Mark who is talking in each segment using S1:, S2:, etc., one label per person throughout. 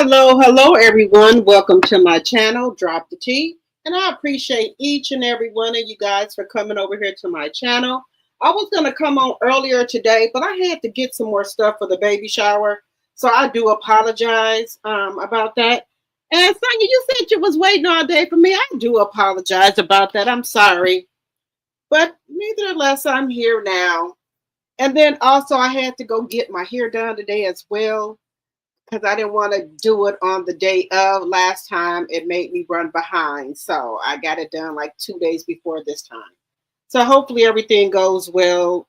S1: Hello, everyone. Welcome to my channel, Drop the Tea. And I appreciate each and every one of you guys for coming over here to my channel. I was going to come on earlier today, but I had to get some more stuff for the baby shower. So I do apologize about that. And Sonya, you said you was waiting all day for me. I do apologize about that. I'm sorry. But nevertheless, I'm here now. And then also I had to go get my hair done today as well, because I didn't want to do it on the day of. Last time it made me run behind. So I got it done like 2 days before this time. So hopefully everything goes well.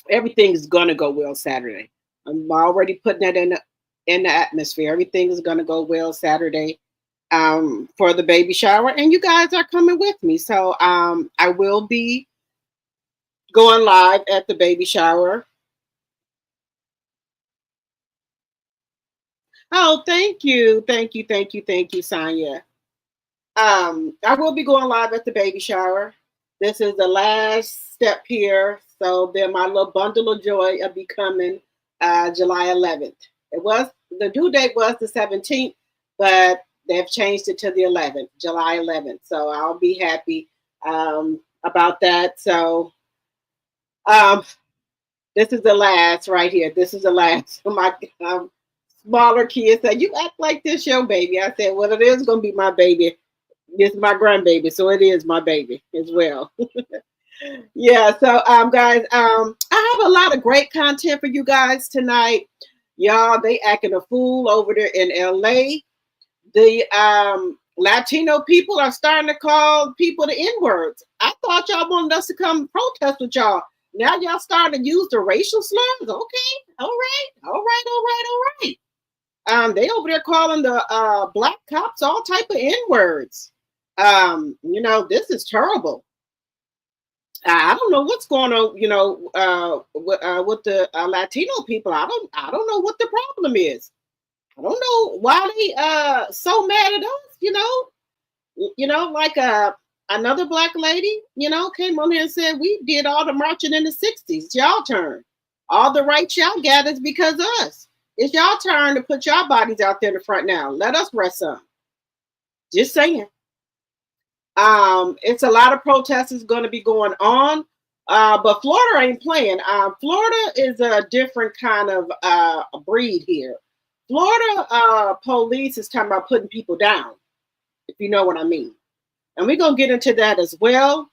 S1: Everything is going to go well Saturday. I'm already putting that in the atmosphere. Everything is going to go well Saturday for the baby shower. And you guys are coming with me. So I will be going live at the baby shower. Oh, thank you. Thank you, Sonya. I will be going live at the baby shower. This is the last step here. So then my little bundle of joy will be coming July 11th. The due date was the 17th, but they've changed it to the 11th, July 11th. So I'll be happy about that. So this is the last right here. This is the last. My smaller kids said, "You act like this your baby." I said, "Well, it is going to be my baby. It's my grandbaby, so it is my baby as well." Yeah, so guys, I have a lot of great content for you guys tonight. Y'all, they acting a fool over there in LA. The Latino people are starting to call people the N-words. I thought y'all wanted us to come protest with y'all. Now y'all starting to use the racial slurs. Okay, all right. They over there calling the black cops all type of N-words. This is terrible. I don't know what's going on, with the Latino people. I don't know what the problem is. I don't know why they so mad at us. Like another black lady, came on here and said we did all the marching in the 60s. Y'all turn. All the rights y'all got is because of us. It's y'all turn to put y'all bodies out there in the front now. Let us rest some. Just saying. It's a lot of protests going to be going on, but Florida ain't playing. Florida is a different kind of breed here. Florida police is talking about putting people down, if you know what I mean. And we're going to get into that as well.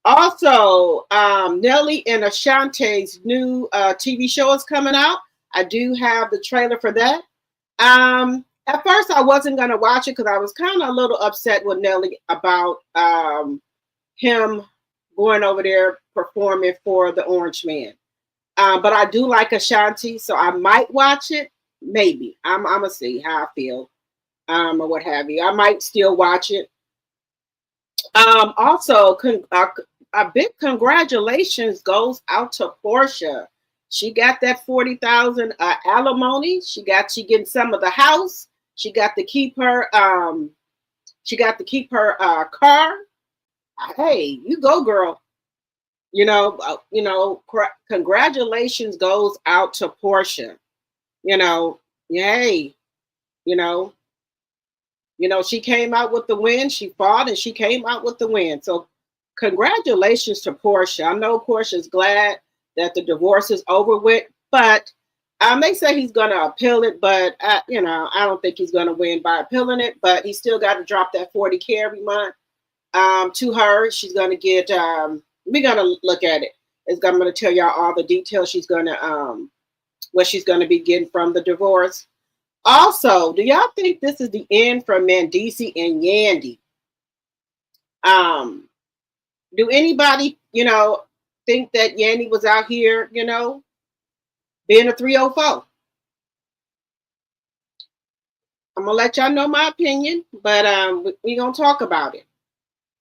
S1: Also, Nelly and Ashante's new TV show is coming out. I do have the trailer for that. At first, I wasn't going to watch it because I was kind of a little upset with Nelly about him going over there performing for the Orange Man. But I do like Ashanti, so I might watch it. Maybe. I'm going to see how I feel or what have you. I might still watch it. Also, a big congratulations goes out to PORSHA. She got that $40,000 alimony. She getting some of the house. She got to keep her car. Hey, you go, girl. Congratulations goes out to PORSHA. Yay. She came out with the win. She fought and she came out with the win. So congratulations to PORSHA. I know PORSHA's glad that the divorce is over with, but they say he's going to appeal it, but I don't think he's going to win by appealing it, but he still got to drop that $40K every month to her. She's going to get, we're going to look at it. I'm going to tell y'all all the details she's going to, what she's going to be getting from the divorce. Also, do y'all think this is the end for MANDDEECEES and YANDY? Do anybody, think that Yandy was out here, being a 304? I'm gonna let y'all know my opinion, but we gonna talk about it.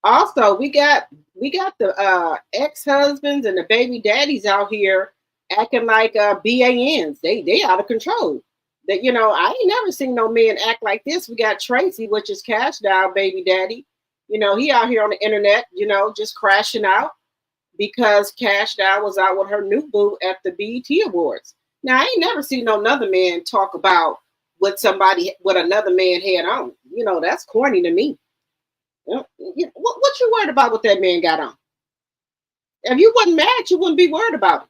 S1: Also, we got the ex-husbands and the baby daddies out here acting like BANs. They out of control. That I ain't never seen no man act like this. We got Tracy, which is Cash Doll baby daddy. He out here on the internet, just crashing out because Cash Doll was out with her new boo at the BET Awards. Now, I ain't never seen no another man talk about what somebody, what another man had on. You know, that's corny to me. What you worried about what that man got on? If you wasn't mad, you wouldn't be worried about it.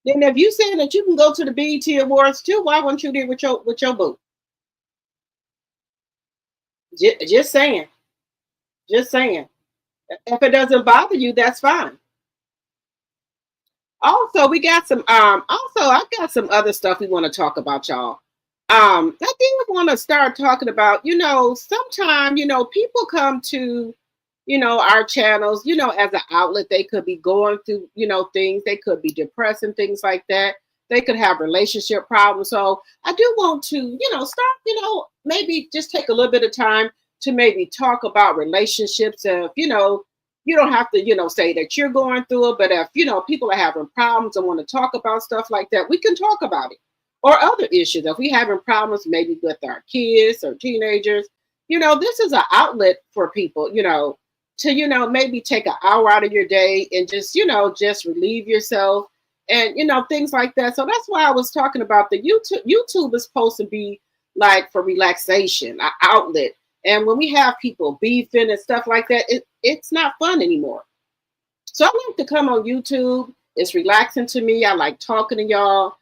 S1: Then if you saying that you can go to the BET Awards too, why weren't you there with your boo? Just saying. Just saying. If it doesn't bother you, that's fine. Also, we got some I got some other stuff we want to talk about, y'all. I did want to start talking about, you know, sometimes, you know, people come to, you know, our channels, you know, as an outlet. They could be going through, you know, things, they could be depressed and things like that. They could have relationship problems. So I do want to, you know, start, you know, maybe just take a little bit of time to maybe talk about relationships. If, you know, you don't have to, you know, say that you're going through it, but if, you know, people are having problems and want to talk about stuff like that, we can talk about it. Or other issues. If we having problems maybe with our kids or teenagers, you know, this is an outlet for people, you know, to, you know, maybe take an hour out of your day and just, you know, just relieve yourself and, you know, things like that. So that's why I was talking about the YouTube. YouTube is supposed to be like for relaxation, an outlet. And when we have people beefing and stuff like that, it's not fun anymore. So I like to come on YouTube. It's relaxing to me. I like talking to y'all.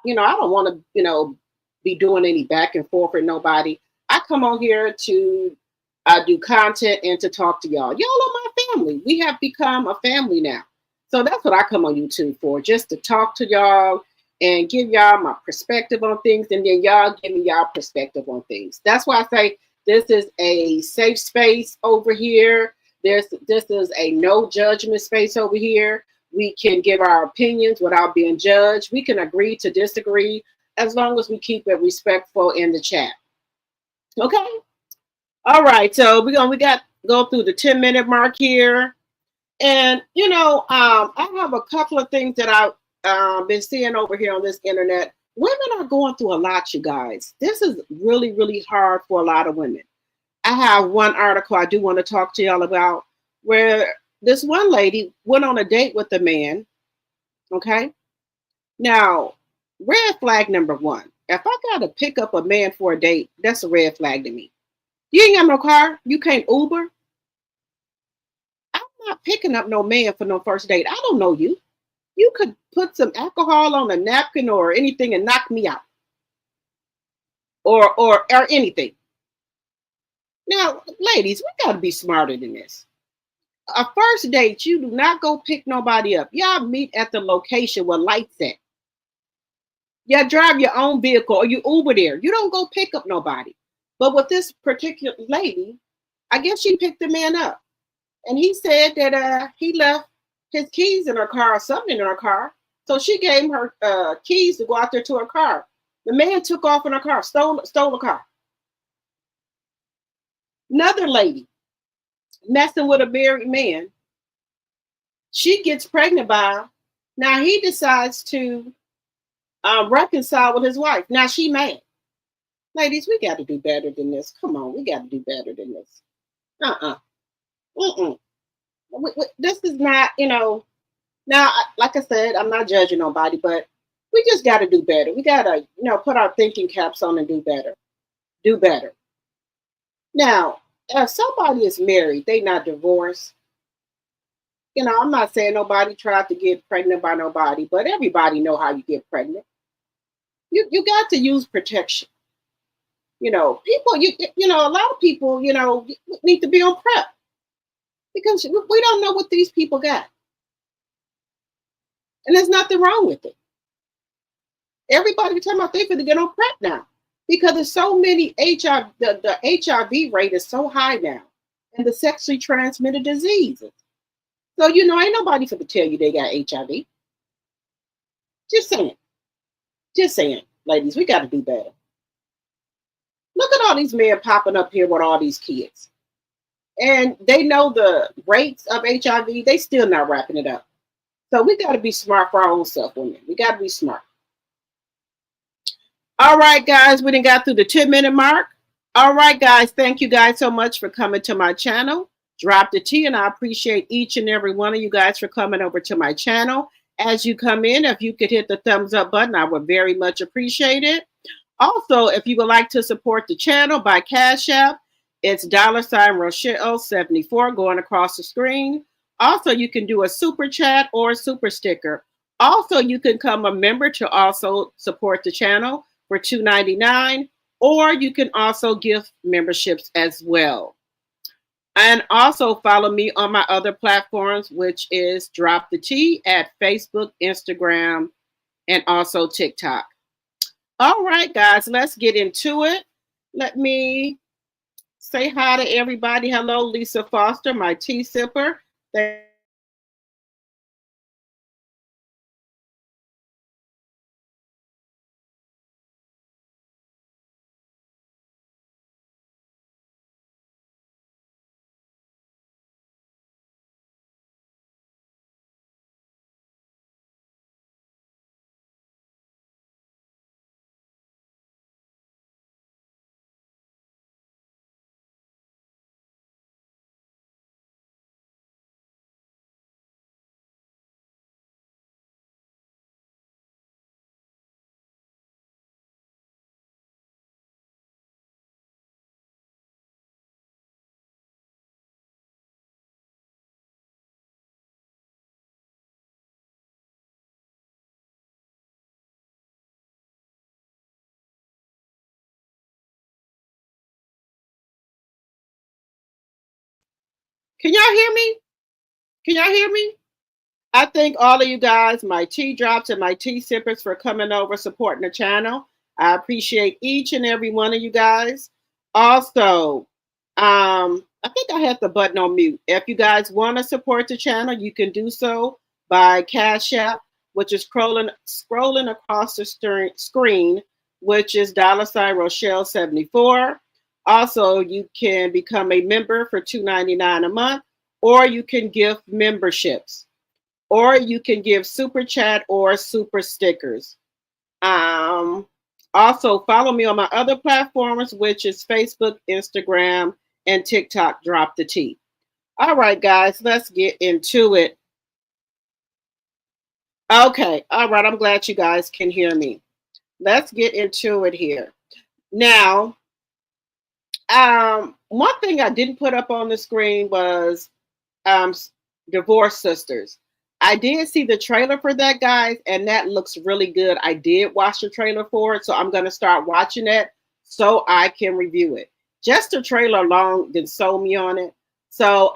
S1: You know, I don't want to, you know, be doing any back and forth with nobody. I come on here to do content and to talk to y'all. Y'all are my family. We have become a family now. So that's what I come on YouTube for, just to talk to y'all and give y'all my perspective on things, and then y'all give me y'all perspective on things. That's why I say this is a safe space over here. This is a no judgment space over here. We can give our opinions without being judged. We can agree to disagree as long as we keep it respectful in the chat. Okay. All right. So we got go through the 10-minute mark here. And, you know, I have a couple of things that I've been seeing over here on this internet. Women are going through a lot, you guys. This is really, really hard for a lot of women. I have one article I do want to talk to y'all about where this one lady went on a date with a man. Okay. Now, red flag number one. If I got to pick up a man for a date, that's a red flag to me. You ain't got no car. You can't Uber. I'm not picking up no man for no first date. I don't know you. You could put some alcohol on a napkin or anything and knock me out. Or anything. Now, ladies, we got to be smarter than this. A first date, you do not go pick nobody up. Y'all meet at the location where lights at. Y'all drive your own vehicle or you Uber there. You don't go pick up nobody. But with this particular lady, I guess she picked the man up. And he said that he left his keys in her car or something in her car. So she gave him her keys to go out there to her car. The man took off in her car, stole the car. Another lady messing with a married man. She gets pregnant by him. Now he decides to reconcile with his wife. Now she mad. Ladies, we got to do better than this. Come on, we got to do better than this. This is not, you know. Now, like I said, I'm not judging nobody, but we just got to do better. We got to, you know, put our thinking caps on and do better. Do better. Now, if somebody is married, they not divorced. You know, I'm not saying nobody tried to get pregnant by nobody, but everybody know how you get pregnant. You got to use protection. You know, people, you know, a lot of people, you know, need to be on prep because we don't know what these people got. And there's nothing wrong with it. Everybody talking about they finna get on prep now because there's so many HIV, the HIV rate is so high now and the sexually transmitted diseases. So, you know, ain't nobody finna tell you they got HIV. Just saying. Just saying, ladies, we got to do better. Look at all these men popping up here with all these kids. And they know the rates of HIV, they still not wrapping it up. So we got to be smart for our own self, women. We got to be smart. All right, guys, we done got through the 10-minute mark. All right, guys, thank you guys so much for coming to my channel. Drop the T, and I appreciate each and every one of you guys for coming over to my channel. As you come in, if you could hit the thumbs up button, I would very much appreciate it. Also, if you would like to support the channel by Cash App, it's $Rochelle74 going across the screen. Also, you can do a super chat or a super sticker. Also, you can become a member to also support the channel for $2.99, or you can also give memberships as well. And also follow me on my other platforms, which is Drop the Tea at Facebook, Instagram, and also TikTok. All right, guys, let's get into it. Let me say hi to everybody. Hello, Lisa Foster, my tea sipper. Thank Can y'all hear me? Can y'all hear me? I thank all of you guys, my tea drops and my tea sippers, for coming over, supporting the channel. I appreciate each and every one of you guys. Also, I think I have the button on mute. If you guys want to support the channel, you can do so by Cash App, which is scrolling across the screen, which is $Rochelle74. Also, you can become a member for $2.99 a month, or you can give memberships, or you can give super chat or super stickers. Also, follow me on my other platforms, which is Facebook, Instagram, and TikTok. Drop the Tea. All right, guys, let's get into it. Okay, all right, I'm glad you guys can hear me. Let's get into it here. Now, one thing I didn't put up on the screen was Divorce Sisters. I did see the trailer for that, guys, and that looks really good. I did watch the trailer for it, so I'm going to start watching it so I can review it. Just the trailer alone did sold me on it. So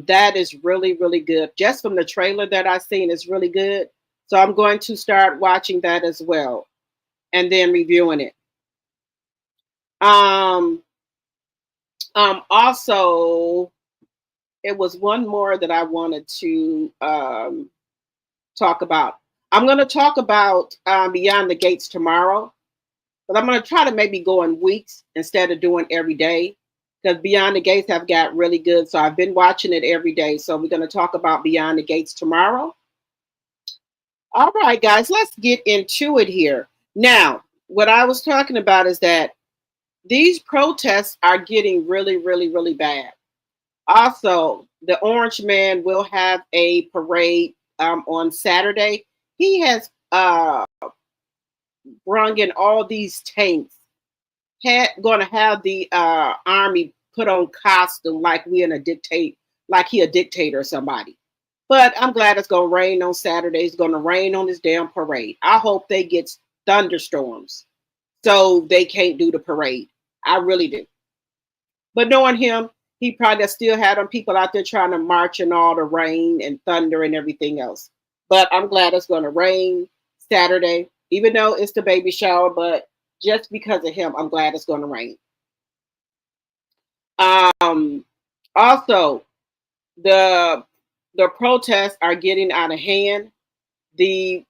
S1: that is really, really good. Just from the trailer that I've seen, it's really good. So I'm going to start watching that as well and then reviewing it. Also, it was one more that I wanted to talk about. I'm going to talk about Beyond the Gates tomorrow, but I'm going to try to maybe go in weeks instead of doing every day, because Beyond the Gates have got really good. So I've been watching it every day. So we're going to talk about Beyond the Gates tomorrow. All right, guys, let's get into it here. Now, what I was talking about is that these protests are getting really, really, really bad. Also, the Orange Man will have a parade on Saturday. He has brung in all these tanks. Going to have the army put on costume like we in a dictate, like he a dictator or somebody. But I'm glad it's going to rain on Saturday. It's going to rain on this damn parade. I hope they get thunderstorms so they can't do the parade. I really do. But knowing him, he probably still had them people out there trying to march in all the rain and thunder and everything else. But I'm glad it's going to rain Saturday, even though it's the baby shower. But just because of him, I'm glad it's going to rain. Also, the protests are getting out of hand. The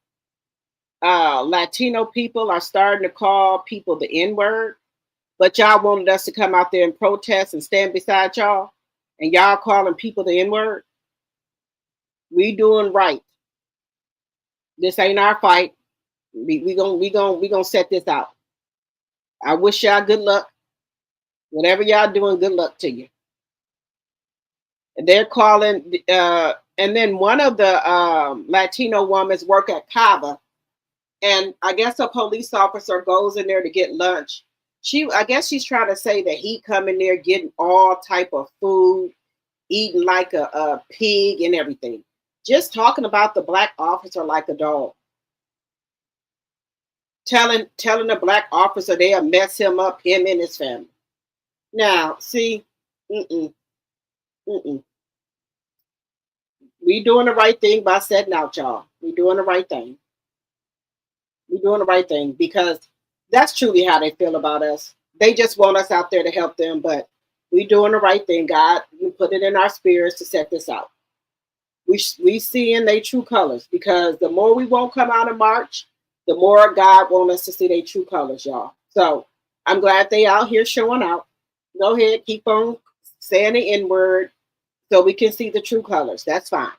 S1: Latino people are starting to call people the N-word. But y'all wanted us to come out there and protest and stand beside y'all, and y'all calling people the N-word. We doing right. This ain't our fight. We gonna set this out. I wish y'all good luck. Whatever y'all doing, good luck to you. And they're calling, and then one of the Latino women work at Kava, And I guess a police officer goes in there to get lunch. I guess she's trying to say that he come in there getting all type of food, eating like a pig and everything. Just talking about the black officer like a dog. Telling the black officer they'll mess him up, him and his family. Now, see, we doing the right thing by setting out, y'all. We doing the right thing. We doing the right thing because that's truly how they feel about us. They just want us out there to help them, but we doing the right thing. God, we put it in our spirits to set this out. We seeing their true colors because the more we won't come out in March, the more God wants us to see their true colors, y'all. So I'm glad they out here showing out. Go ahead, keep on saying the N-word so we can see the true colors. That's fine.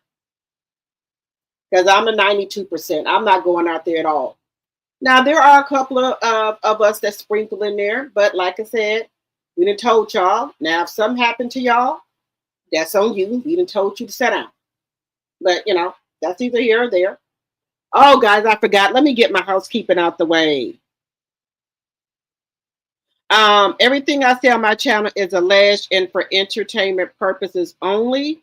S1: Because I'm a 92%. I'm not going out there at all. Now, there are a couple of us that sprinkle in there. But like I said, we done told y'all. Now, if something happened to y'all, that's on you. We done told you to sit down. But, you know, that's either here or there. Oh, guys, I forgot. Let me get my housekeeping out the way. Everything I say on my channel is alleged and for entertainment purposes only.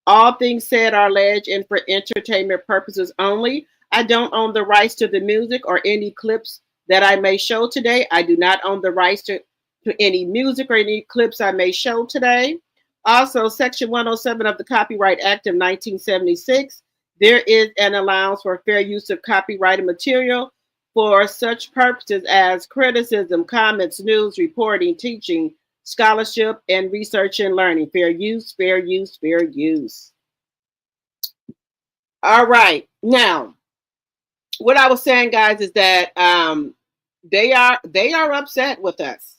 S1: All things said are alleged and for entertainment purposes only. I don't own the rights to the music or any clips that I may show today. I do not own the rights to any music or any clips I may show today. Also, Section 107 of the Copyright Act of 1976, there is an allowance for fair use of copyrighted material for such purposes as criticism, comments, news, reporting, teaching, scholarship, and research and learning. Fair use, fair use, fair use. All right. Now, what I was saying, guys, is that they are upset with us.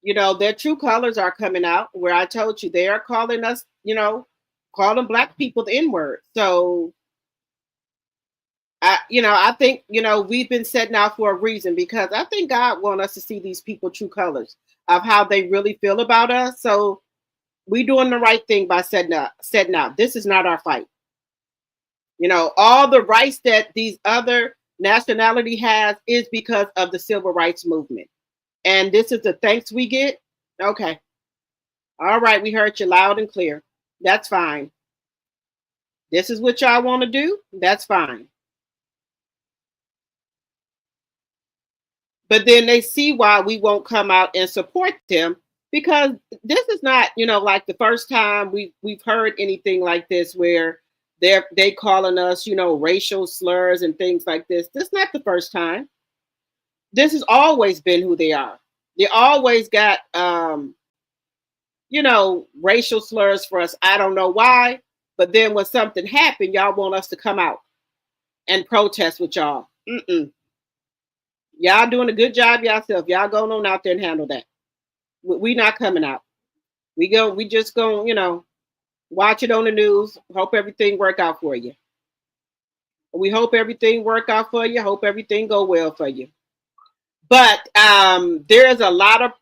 S1: You know, their true colors are coming out where I told you they are calling us, you know, calling black people the N-word. So, I think, you know, we've been setting out for a reason because I think God wants us to see these people true colors of how they really feel about us. So we're doing the right thing by setting out. This is not our fight. You know, all the rights that these other nationality has is because of the civil rights movement. And this is the thanks we get. Okay. All right. We heard you loud and clear. That's fine. This is what y'all want to do. That's fine. But then they see why we won't come out and support them because this is not, you know, like the first time we've heard anything like this where they calling us, you know, racial slurs and things like this. This is not the first time. This has always been who they are. They always got, you know, racial slurs for us. I don't know why, but then when something happened, y'all want us to come out and protest with y'all. Y'all doing a good job yourself. Y'all going on out there and handle that. We not coming out. We just going, you know, watch it on the news. Hope everything work out for you. We hope everything work out for you. Hope everything go well for you. But there is a lot of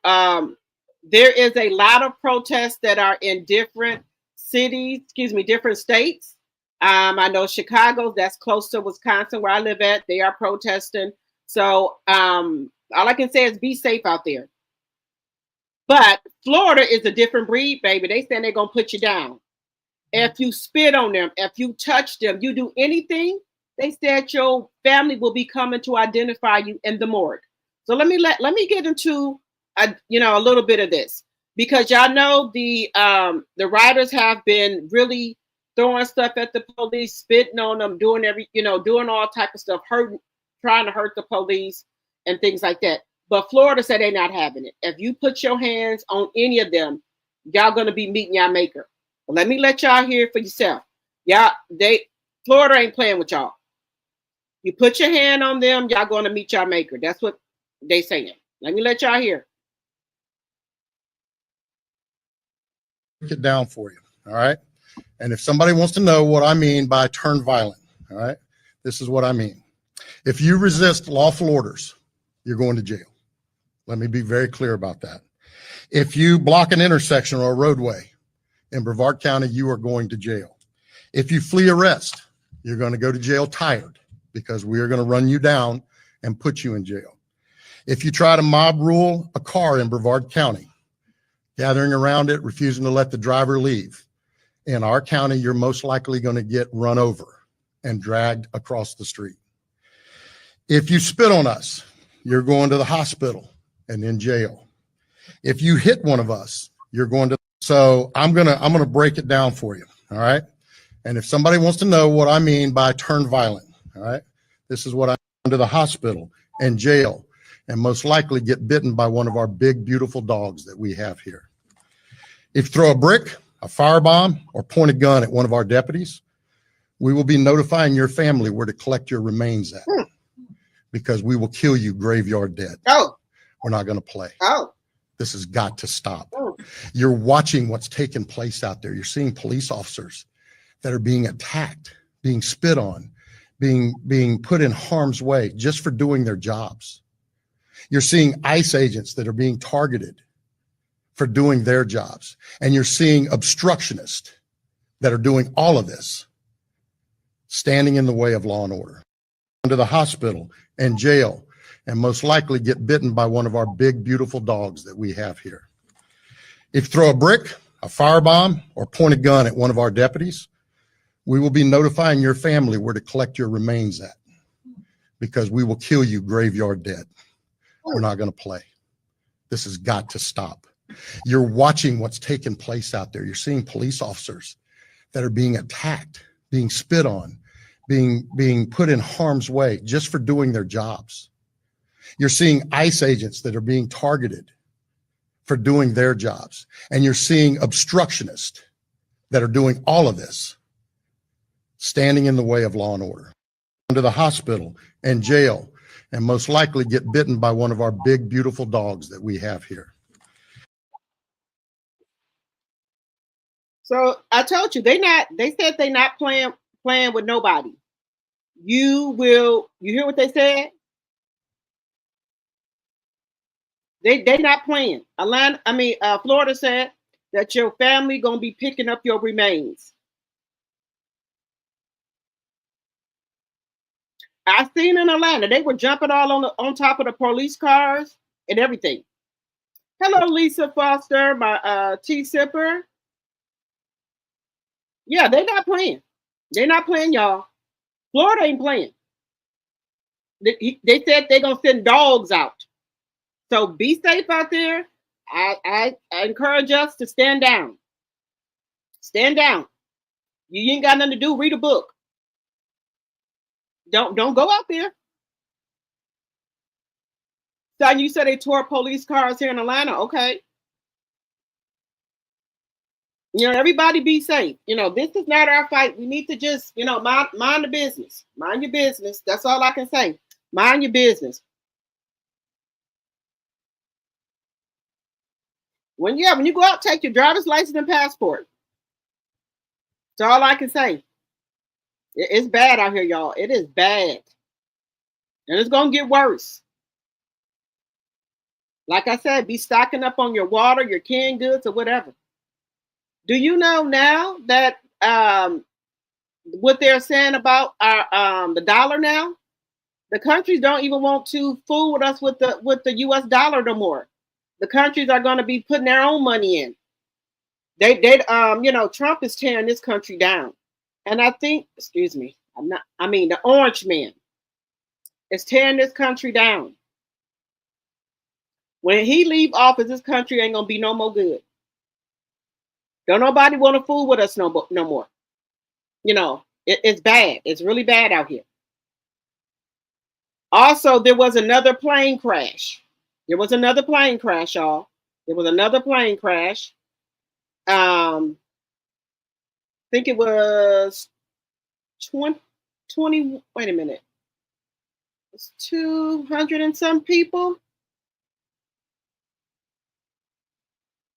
S1: protests that are in different cities, different states. I know Chicago, that's close to Wisconsin, where I live at. They are protesting. So all I can say is be safe out there. But Florida is a different breed, baby. They saying they're gonna put you down. If you spit on them, if you touch them, you do anything, they said your family will be coming to identify you in the morgue. So let me get into a little bit of this because y'all know the writers have been really throwing stuff at the police, spitting on them, doing all type of stuff, trying to hurt the police and things like that. But Florida said they're not having it. If you put your hands on any of them, y'all gonna be meeting y'all maker. Well, let me let y'all hear it for yourself. Florida ain't playing with y'all. You put your hand on them, y'all gonna meet y'all maker. That's what they saying. Let me let y'all hear.
S2: Break it down for you, all right? And if somebody wants to know what I mean by turn violent, all right, this is what I mean. If you resist lawful orders, you're going to jail. Let me be very clear about that. If you block an intersection or a roadway in Brevard County, you are going to jail. If you flee arrest, you're going to go to jail tired. because we are going to run you down and put you in jail. If you try to mob rule a car in Brevard County, gathering around it, refusing to let the driver leave, in our county, you're most likely going to get run over and dragged across the street. If you spit on us, you're going to the hospital and in jail. If you hit one of us, you're going to. So I'm gonna break it down for you. All right. And if somebody wants to know what I mean by turn violent, all right, this is what I go to the hospital and jail and most likely get bitten by one of our big, beautiful dogs that we have here. If you throw a brick, a firebomb, or point a gun at one of our deputies, we will be notifying your family where to collect your remains at, because we will kill you graveyard dead.
S1: Oh.
S2: We're not going to play.
S1: Oh.
S2: This has got to stop.
S1: Oh.
S2: You're watching what's taking place out there. You're seeing police officers that are being attacked, being spit on, being put in harm's way just for doing their jobs. You're seeing ICE agents that are being targeted for doing their jobs. And you're seeing obstructionists that are doing all of this, standing in the way of law and order. To the hospital and jail and most likely get bitten by one of our big, beautiful dogs that we have here. If you throw a brick, a firebomb, or point a gun at one of our deputies, we will be notifying your family where to collect your remains at, because we will kill you graveyard dead. We're not going to play. This has got to stop. You're watching what's taking place out there. You're seeing police officers that are being attacked, being spit on, being put in harm's way just for doing their jobs. You're seeing ICE agents that are being targeted for doing their jobs. And you're seeing obstructionists that are doing all of this, standing in the way of law and order. To the hospital and jail and most likely get bitten by one of our big, beautiful dogs that we have here.
S1: So I told you, they said they not playing with nobody. You hear what they said? They not playing. Florida said that your family gonna be picking up your remains. I seen in Atlanta, they were jumping all on top of the police cars and everything. Hello, Lisa Foster, my tea sipper. Yeah, they not playing. They're not playing, y'all. Florida ain't playing. They said they're gonna send dogs out. So be safe out there. I encourage us to stand down. Stand down. You ain't got nothing to do. Read a book. Don't go out there. So you said they tore police cars here in Atlanta. Okay. Everybody be safe. This is not our fight. We need to just, mind the business. Mind your business. That's all I can say. Mind your business. When you go out, take your driver's license and passport. That's all I can say. It's bad out here, y'all. It is bad. And it's going to get worse. Like I said, be stocking up on your water, your canned goods, or whatever. Do you know now that what they're saying about our the dollar now? The countries don't even want to fool with us with the U.S. dollar no more. The countries are going to be putting their own money in. Trump is tearing this country down. And I think, the orange man is tearing this country down. When he leave office, this country ain't going to be no more good. Don't nobody want to fool with us no more. It's bad. It's really bad out here. Also, there was another plane crash. There was another plane crash, y'all. There was another plane crash. I think it was 20, wait a minute. It's 200 and some people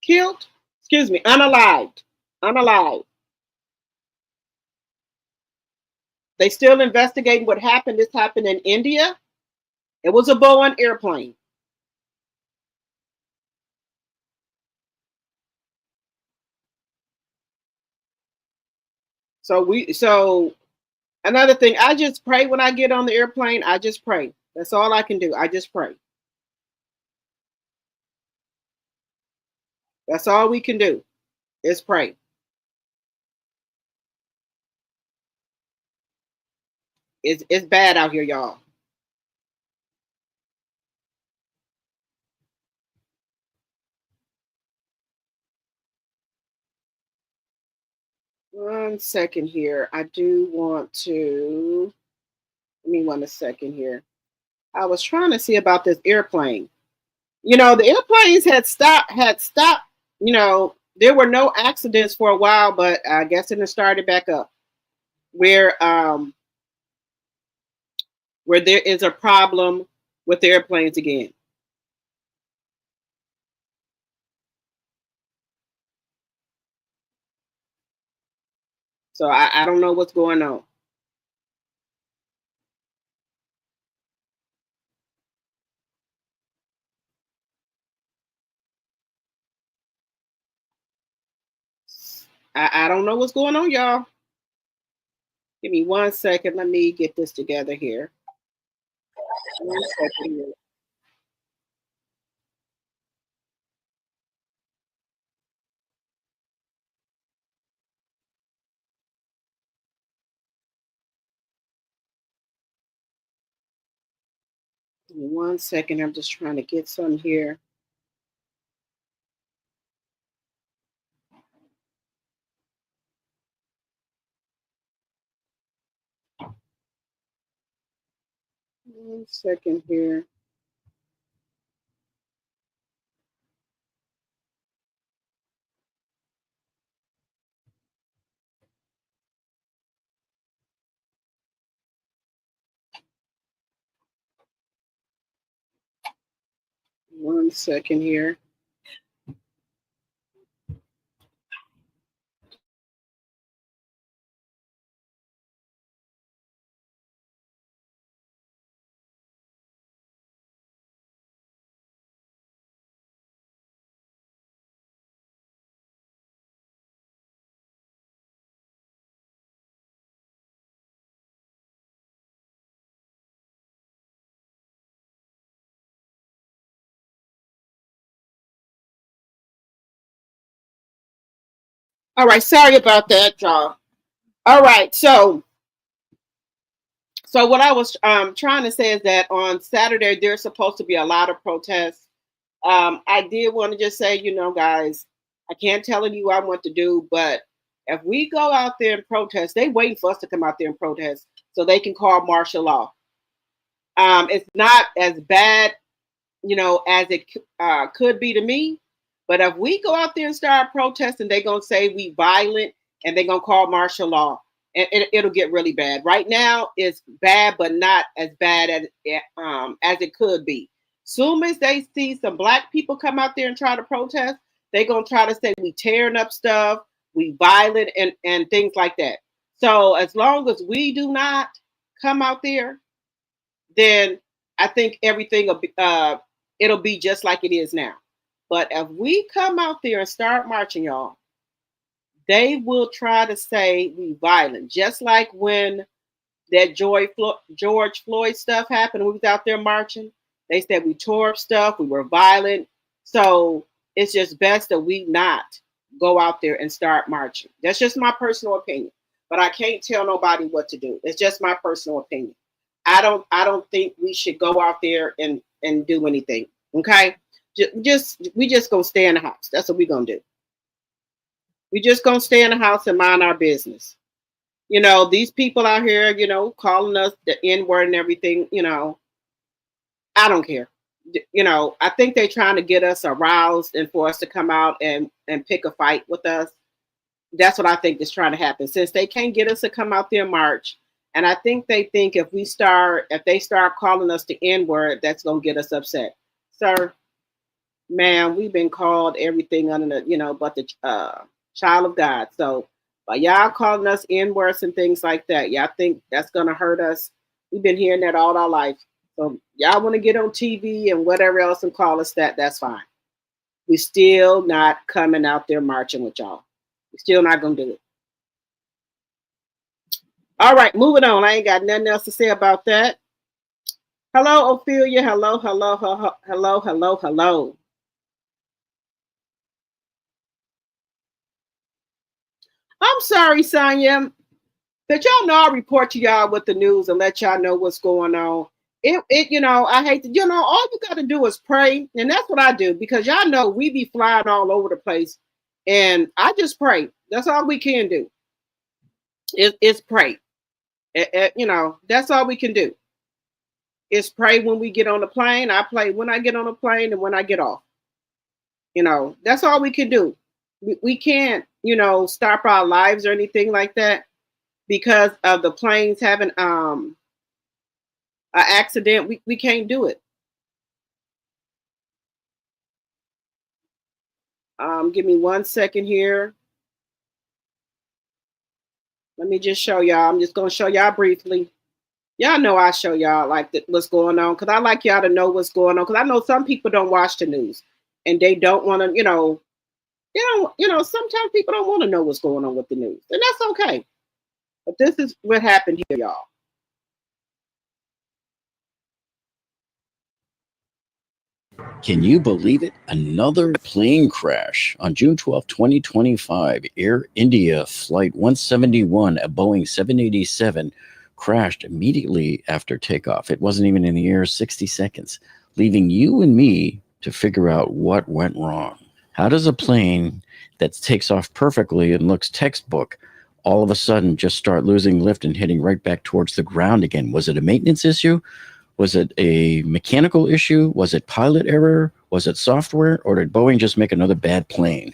S1: killed. Unalived. They still investigating what happened. This happened in India. It was a Boeing airplane. So Another thing, I just pray when I get on the airplane. I just pray. That's all I can do. I just pray. That's all we can do is pray. It's bad out here, y'all. One second here. I do want to. Give me 1 second here. I was trying to see about this airplane. You know, the airplanes had stopped. You know, there were no accidents for a while, but I guess it started back up. Where there is a problem with the airplanes again. So I don't know what's going on. I don't know what's going on, y'all. Give me 1 second. Let me get this together here. 1 second here. Give me 1 second. I'm just trying to get some here. One second here. One second here. All right, sorry about that, y'all. All right, so what I was trying to say is that on Saturday there's supposed to be a lot of protests. I did want to just say, you know, guys, I can't tell you what I want to do, but if we go out there and protest, they waiting for us to come out there and protest so they can call martial law. It's not as bad, you know, as it could be to me. But if we go out there and start protesting, they're going to say we violent and they're going to call martial law. And it'll get really bad. Right now, it's bad, but not as bad as it could be. Soon as they see some black people come out there and try to protest, they're going to try to say we tearing up stuff, we violent, and things like that. So as long as we do not come out there, then I think everything will be, it'll be just like it is now. But if we come out there and start marching, y'all, they will try to say we violent, just like when that George Floyd stuff happened. We was out there marching. They said we tore up stuff, we were violent. So it's just best that we not go out there and start marching. That's just my personal opinion. But I can't tell nobody what to do. It's just my personal opinion. I don't think we should go out there and do anything. Okay? We just gonna stay in the house. That's what we gonna do. We just gonna stay in the house and mind our business. You know, these people out here, you know, calling us the N-word and everything, you know, I don't care. You know, I think they're trying to get us aroused and for us to come out and pick a fight with us. That's what I think is trying to happen. Since they can't get us to come out there and march, and I think they think if they start calling us the N-word, that's gonna get us upset. Sir, man, we've been called everything under the, you know, but the child of God. So by y'all calling us N-words and things like that, y'all think that's gonna hurt us. We've been hearing that all our life. So y'all want to get on TV and whatever else and call us that, that's fine. We still not coming out there marching with y'all. We're still not gonna do it. All right, moving on. I ain't got nothing else to say about that. Hello, Ophelia. Hello, hello, hello, hello, hello, hello. I'm sorry, Sonya, but y'all know I report to y'all with the news and let y'all know what's going on. I hate to, all you got to do is pray, and that's what I do because y'all know we be flying all over the place, and I just pray. That's all we can do. Is pray. That's all we can do. Is pray when we get on the plane. I pray when I get on the plane and when I get off. That's all we can do. We can't, stop our lives or anything like that because of the planes having an accident. We can't do it. Give me 1 second here. Let me just show y'all. I'm just gonna show y'all briefly. Y'all know I show y'all like what's going on because I like y'all to know what's going on because I know some people don't watch the news and they don't want to, sometimes people don't want to know what's going on with the news, and that's okay. But this is what happened here, y'all.
S3: Can you believe it? Another plane crash. On June 12, 2025, Air India Flight 171, a Boeing 787, crashed immediately after takeoff. It wasn't even in the air 60 seconds, leaving you and me to figure out what went wrong. How does a plane that takes off perfectly and looks textbook all of a sudden just start losing lift and hitting right back towards the ground again? Was it a maintenance issue? Was it a mechanical issue? Was it pilot error? Was it software? Or did Boeing just make another bad plane?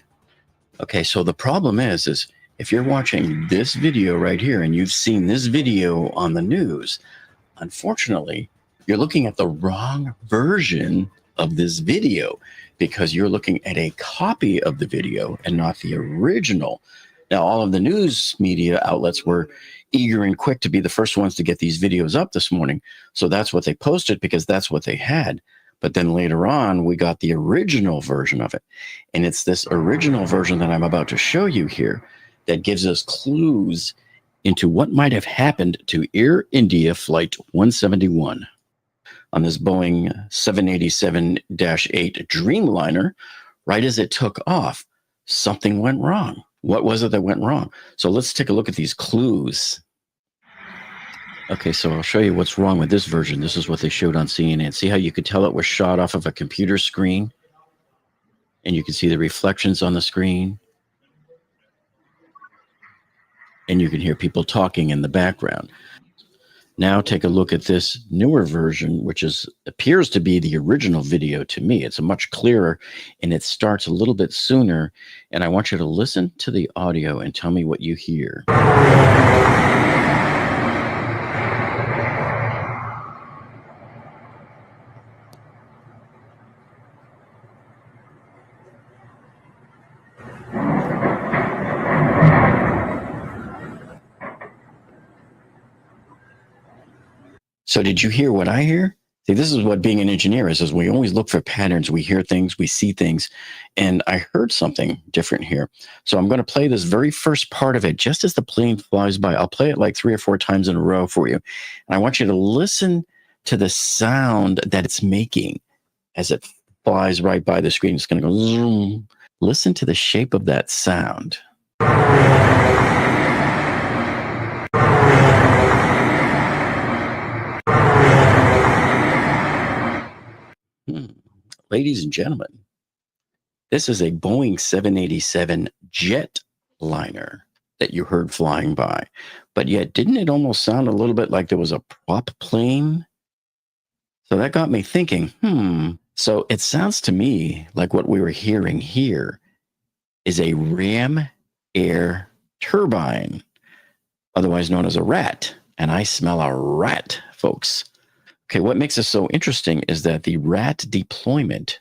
S3: Okay, so the problem is if you're watching this video right here and you've seen this video on the news, unfortunately, you're looking at the wrong version of this video because you're looking at a copy of the video and not the original. Now, all of the news media outlets were eager and quick to be the first ones to get these videos up this morning. So that's what they posted because that's what they had. But then later on, we got the original version of it. And it's this original version that I'm about to show you here that gives us clues into what might have happened to Air India Flight 171. On this Boeing 787-8 Dreamliner, right as it took off, something went wrong. What was it that went wrong? So let's take a look at these clues. Okay, so I'll show you what's wrong with this version. This is what they showed on CNN. See how you could tell it was shot off of a computer screen? And you can see the reflections on the screen. And you can hear people talking in the background. Now take a look at this newer version, which appears to be the original video to me. It's much clearer, and it starts a little bit sooner. And I want you to listen to the audio and tell me what you hear. So did you hear what I hear? See, this is what being an engineer is we always look for patterns. We hear things, we see things, and I heard something different here. So I'm going to play this very first part of it just as the plane flies by. I'll play it like 3 or 4 times in a row for you. And I want you to listen to the sound that it's making as it flies right by the screen. It's going to go zoom. Listen to the shape of that sound. Ladies and gentlemen, this is a Boeing 787 jetliner that you heard flying by. But yet, didn't it almost sound a little bit like there was a prop plane? So that got me thinking, So it sounds to me like what we were hearing here is a ram air turbine, otherwise known as a rat. And I smell a rat, folks. Okay, what makes this so interesting is that the rat deployment,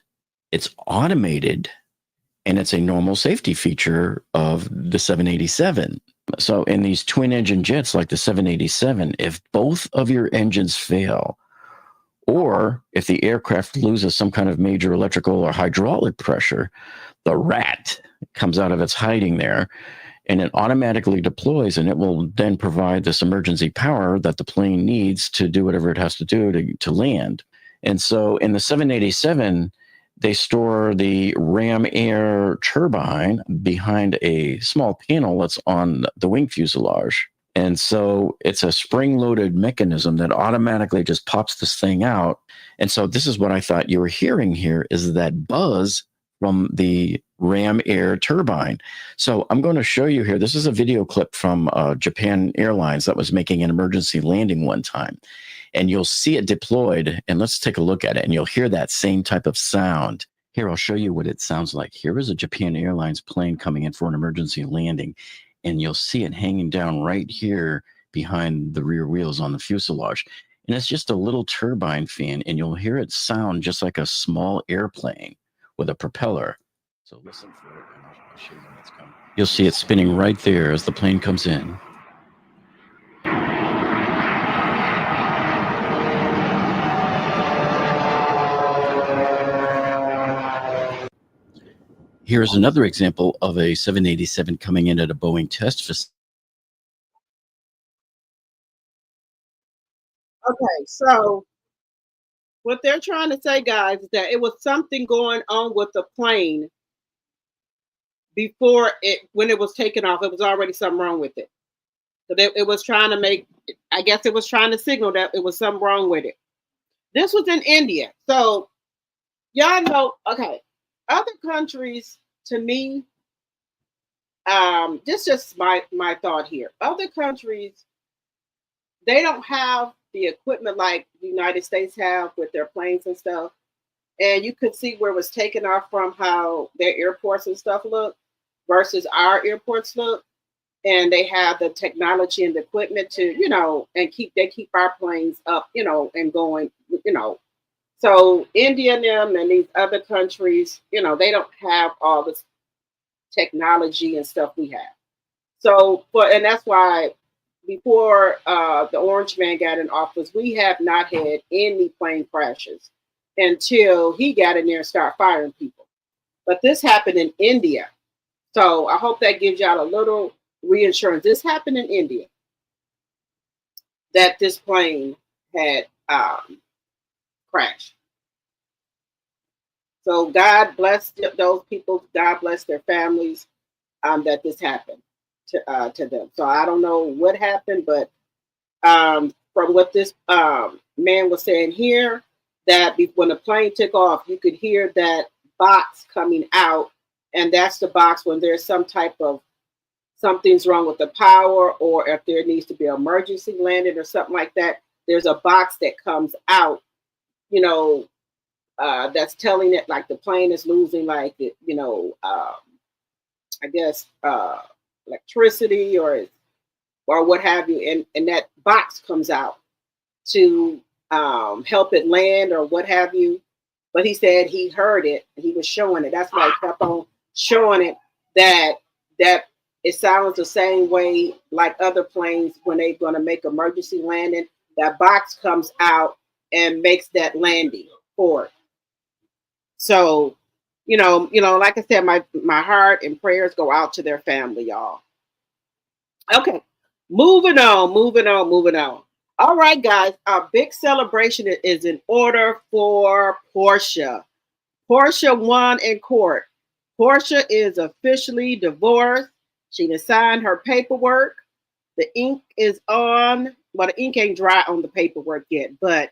S3: it's automated, and it's a normal safety feature of the 787. So in these twin-engine jets like the 787, if both of your engines fail, or if the aircraft loses some kind of major electrical or hydraulic pressure, the rat comes out of its hiding there and it automatically deploys, and it will then provide this emergency power that the plane needs to do whatever it has to do to land. And so in the 787, they store the ram air turbine behind a small panel that's on the wing fuselage. And so it's a spring-loaded mechanism that automatically just pops this thing out. And so this is what I thought you were hearing here, is that buzz from the ram air turbine. So I'm going to show you here. This is a video clip from Japan Airlines that was making an emergency landing one time. And you'll see it deployed. And let's take a look at it. And you'll hear that same type of sound. Here, I'll show you what it sounds like. Here is a Japan Airlines plane coming in for an emergency landing. And you'll see it hanging down right here behind the rear wheels on the fuselage. And it's just a little turbine fan. And you'll hear it sound just like a small airplane with a propeller. So listen for it, and I'll show you when it's coming. You'll see it spinning right there as the plane comes in. Here's another example of a 787 coming in at a Boeing test facility.
S1: Okay, so what they're trying to say, guys, is that it was something going on with the plane before when it was taken off. It was already something wrong with it. So it was trying to make, I guess it was trying to signal that it was something wrong with it. This was in India. So y'all know, okay, other countries, to me, just my thought here. Other countries, they don't have the equipment like the United States have with their planes and stuff. And you could see where it was taken off from, how their airports and stuff look versus our airports look. And they have the technology and the equipment to, and they keep our planes up, and going, So India and them and these other countries, they don't have all this technology and stuff we have. So, and that's why before the Orange Man got in office, we have not had any plane crashes until he got in there and started firing people. But this happened in India. So I hope that gives y'all a little reassurance. This happened in India, that this plane had crashed. So God bless those people. God bless their families that this happened to them. So I don't know what happened, but from what this man was saying here, that when the plane took off, you could hear that box coming out, and that's the box when there's some type of something's wrong with the power, or if there needs to be an emergency landing or something like that. There's a box that comes out, that's telling it like the plane is losing, like it, I guess electricity or what have you, and that box comes out to help it land or what have you. But he said he heard it and he was showing it. That's why he kept on showing it, that it sounds the same way like other planes when they're going to make emergency landing. That box comes out and makes that landing for it. So, like I said, my heart and prayers go out to their family, y'all. Okay, moving on. All right, guys, our big celebration is in order for PORSHA. PORSHA won in court. PORSHA is officially divorced. She has signed her paperwork. The ink is on. Well, the ink ain't dry on the paperwork yet, but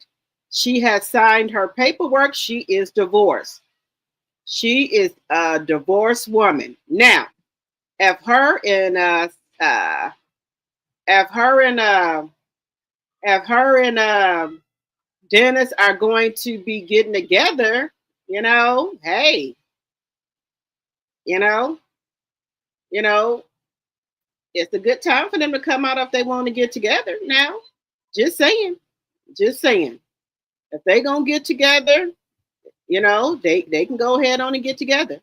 S1: she has signed her paperwork. She is divorced. She is a divorced woman. Now, if her and Dennis are going to be getting together, hey, it's a good time for them to come out if they want to get together now. Just saying. If they gonna get together, they can go ahead on and get together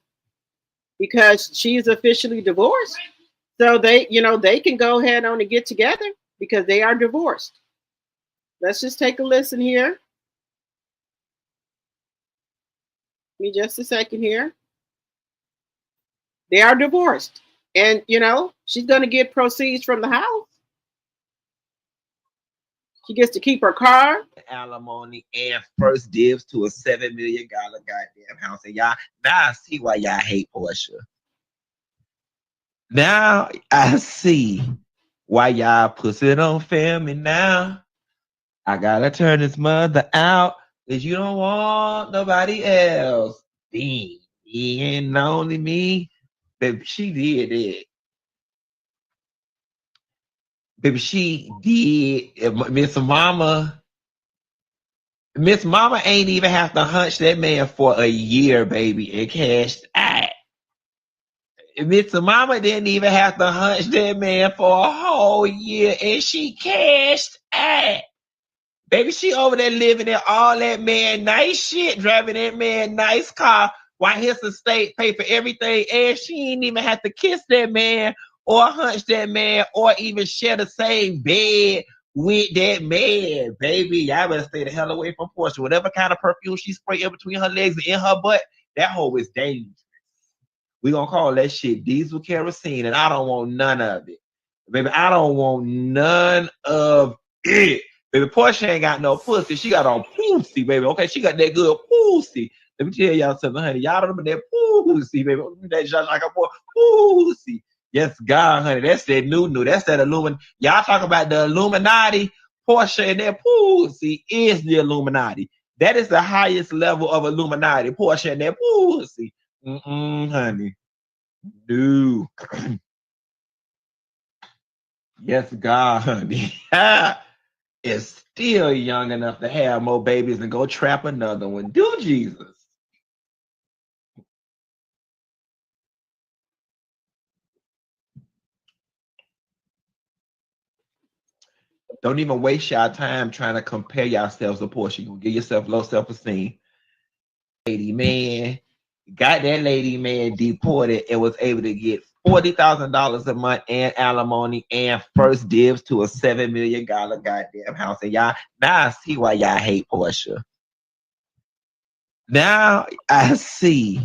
S1: because she's officially divorced. So they can go ahead on and get together because they are divorced. Let's just take a listen here. Give me just a second here. They are divorced. And, you know, she's going to get proceeds from the house. She gets to keep her car.
S4: Alimony and first dibs to a $7 million goddamn house. And y'all, now I see why y'all hate Porsha. Now I see why y'all pussy don't fail me now. I gotta turn this mother out, cause you don't want nobody else. Damn, he ain't only me. Baby, she did it. Baby, she did. Miss Mama ain't even have to hunch that man for a year, baby, and cashed out. Miss Mama didn't even have to hunch that man for a whole year, and she cashed out. Baby, she over there living in all that man nice shit, driving that man nice car, while his estate pay for everything, and she ain't even have to kiss that man or hunch that man or even share the same bed with that man. Baby, y'all better stay the hell away from Porsha. Whatever kind of perfume she spray in between her legs and in her butt, that hoe is dangerous. We gonna call that shit diesel kerosene, and I don't want none of it. Baby, I don't want none of it. Baby, Porsha ain't got no pussy. She got on pussy, baby. Okay, she got that good pussy. Let me tell y'all something, honey. Y'all don't remember that pussy, baby. That just like a boy pussy. Yes, God, honey. That's that new. That's that Illuminati. Y'all talk about the Illuminati. Porsha and that pussy is the Illuminati. That is the highest level of Illuminati. Porsha and that pussy. Honey. No. Yes, God, honey. Is still young enough to have more babies and go trap another one. Do Jesus. Don't even waste your time trying to compare yourselves to Porsha. You're gonna give yourself low self-esteem. Lady man, got that lady man deported and was able to get $40,000 a month and alimony and first dibs to a $7 million goddamn house. And y'all, now I see why y'all hate Porsha. Now I see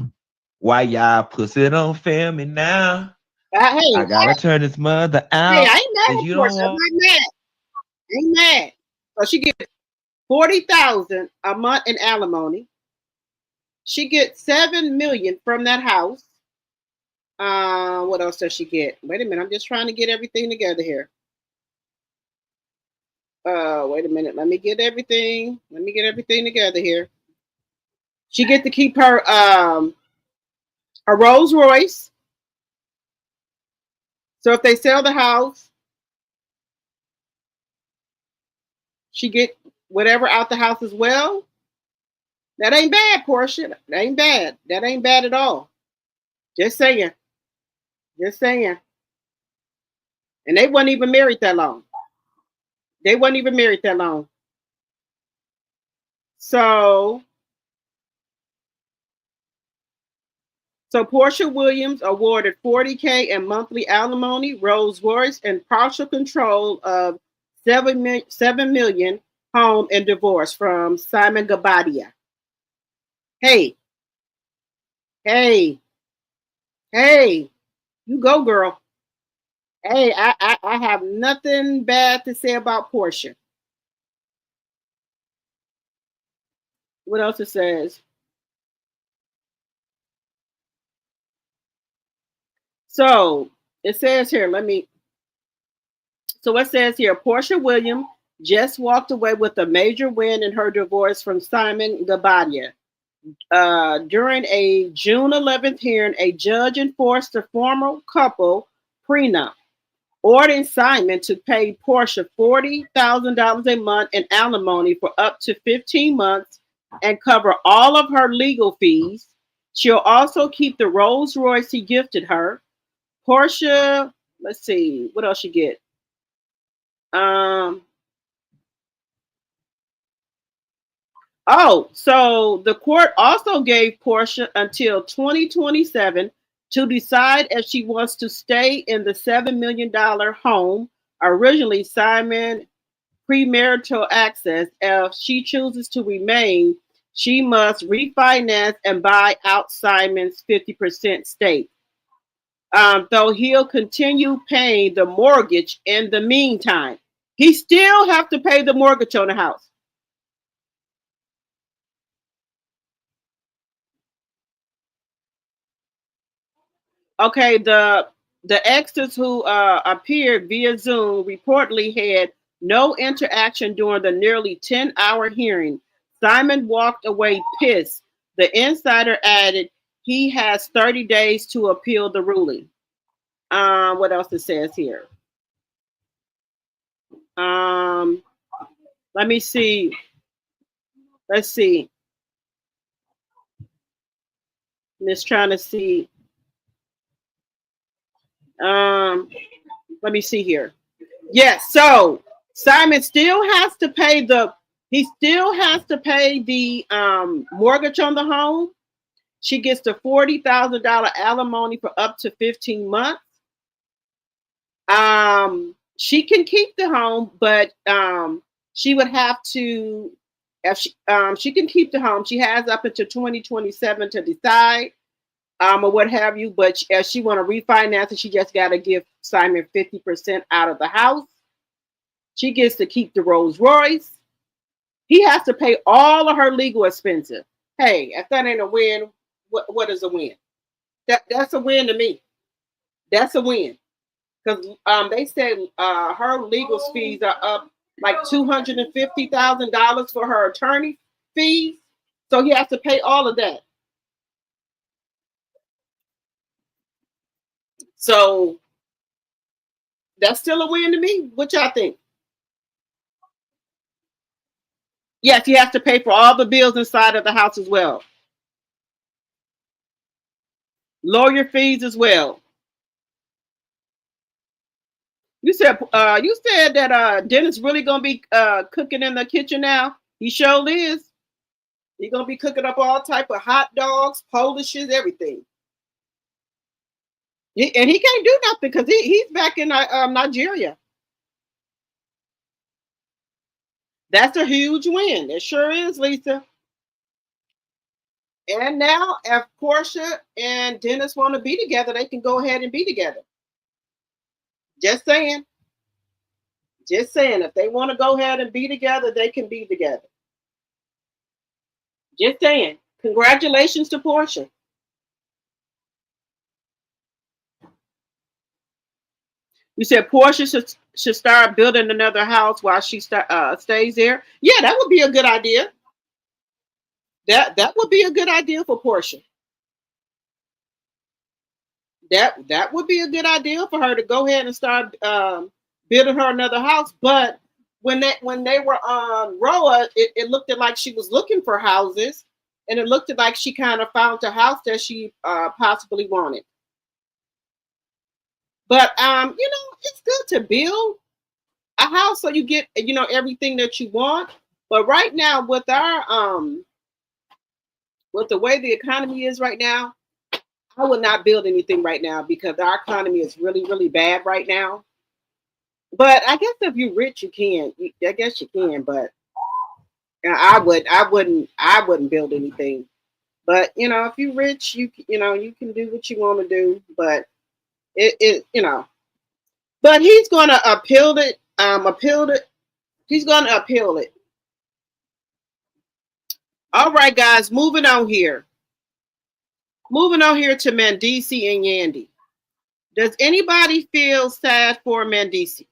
S4: why y'all pussy don't fail me now. I gotta turn this mother out.
S1: Hey, I ain't mad at Porsha. I'm not mad. I ain't mad. So she gets $40,000 a month in alimony. She gets $7 million from that house. What else does she get? Wait a minute. I'm just trying to get everything together here. Wait a minute. Let me get everything together here. She gets to keep her a Rolls Royce. So if they sell the house, she get whatever out the house as well. That ain't bad, Porsha. That ain't bad. That ain't bad at all. Just saying. Just saying. And they weren't even married that long. So Porsha Williams awarded $40K in monthly alimony, Rolls Royce, and partial control of $7 million home and divorce from Simon Gabadia. Hey, you go, girl. Hey, I have nothing bad to say about Porsha. What else it says? So it says here, it says here, Porsha Williams just walked away with a major win in her divorce from Simon Gabadia. During a June 11th hearing, a judge enforced the former couple prenup, ordering Simon to pay Porsha $40,000 a month in alimony for up to 15 months and cover all of her legal fees. She'll also keep the Rolls Royce he gifted her. Porsha, let's see, what else she get? So the court also gave Porsha until 2027 to decide if she wants to stay in the $7 million home. Originally, Simon premarital access. If she chooses to remain, she must refinance and buy out Simon's 50% stake. though he'll continue paying the mortgage in the meantime. He still have to pay the mortgage on the house. Okay, the extras who appeared via Zoom reportedly had no interaction during the nearly 10-hour hearing. Simon walked away pissed. The insider added he has 30 days to appeal the ruling. What else it says here? Let me see. Let's see. I'm just trying to see. Let me see here. Yes, so Simon still has to pay the mortgage on the home. She gets the $40,000 alimony for up to 15 months. She can keep the home, but she would have to, if she can keep the home, she has up until 2027 to decide, or what have you. But if she want to refinance it, she just got to give Simon 50% out of the house. She gets to keep the Rolls Royce. He has to pay all of her legal expenses. Hey, if that ain't a win, what is a win? That's a win to me. That's a win. Because they said her legal fees are up like $250,000 for her attorney fees. So he has to pay all of that. So that's still a win to me. What y'all think? Yes, you have to pay for all the bills inside of the house as well. Lawyer fees as well. You said that Dennis really gonna be cooking in the kitchen now. He sure is. He's gonna be cooking up all type of hot dogs, Polishes, everything. And he can't do nothing because he's back in Nigeria. That's a huge win. It sure is, Lisa. And now, if Porsha and Dennis want to be together, they can go ahead and be together. Just saying. Just saying. If they want to go ahead and be together, they can be together. Just saying. Congratulations to Porsha. You said Porsha should start building another house while she stays there. Yeah, that would be a good idea. That would be a good idea for Porsha. That would be a good idea for her to go ahead and start building her another house. But when they were on Roa, it looked like she was looking for houses, and it looked like she kind of found a house that she possibly wanted. But it's good to build a house so you get everything that you want. But right now, with our with the way the economy is right now, I would not build anything right now because our economy is really, really bad right now. But I guess if you're rich, you can. I guess you can, but I wouldn't build anything. But if you're rich, you can do what you want to do. But but he's gonna appeal it. He's gonna appeal it. All right, guys, moving on here. Moving on here to Manddeecee and Yandy. Does anybody feel sad for Manddeecee?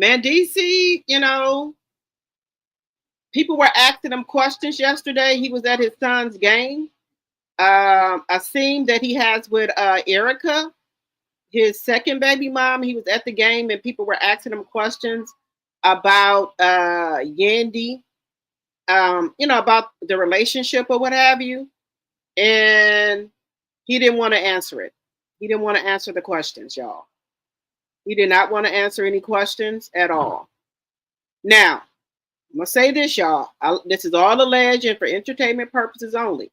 S1: Manddeecee, people were asking him questions yesterday. He was at his son's game. A scene that he has with Erica, his second baby mom. He was at the game and people were asking him questions about Yandy, about the relationship or what have you. And he didn't want to answer it. He didn't want to answer the questions, y'all. He did not want to answer any questions at all. Now, I'm going to say this, y'all. This is all alleged and for entertainment purposes only.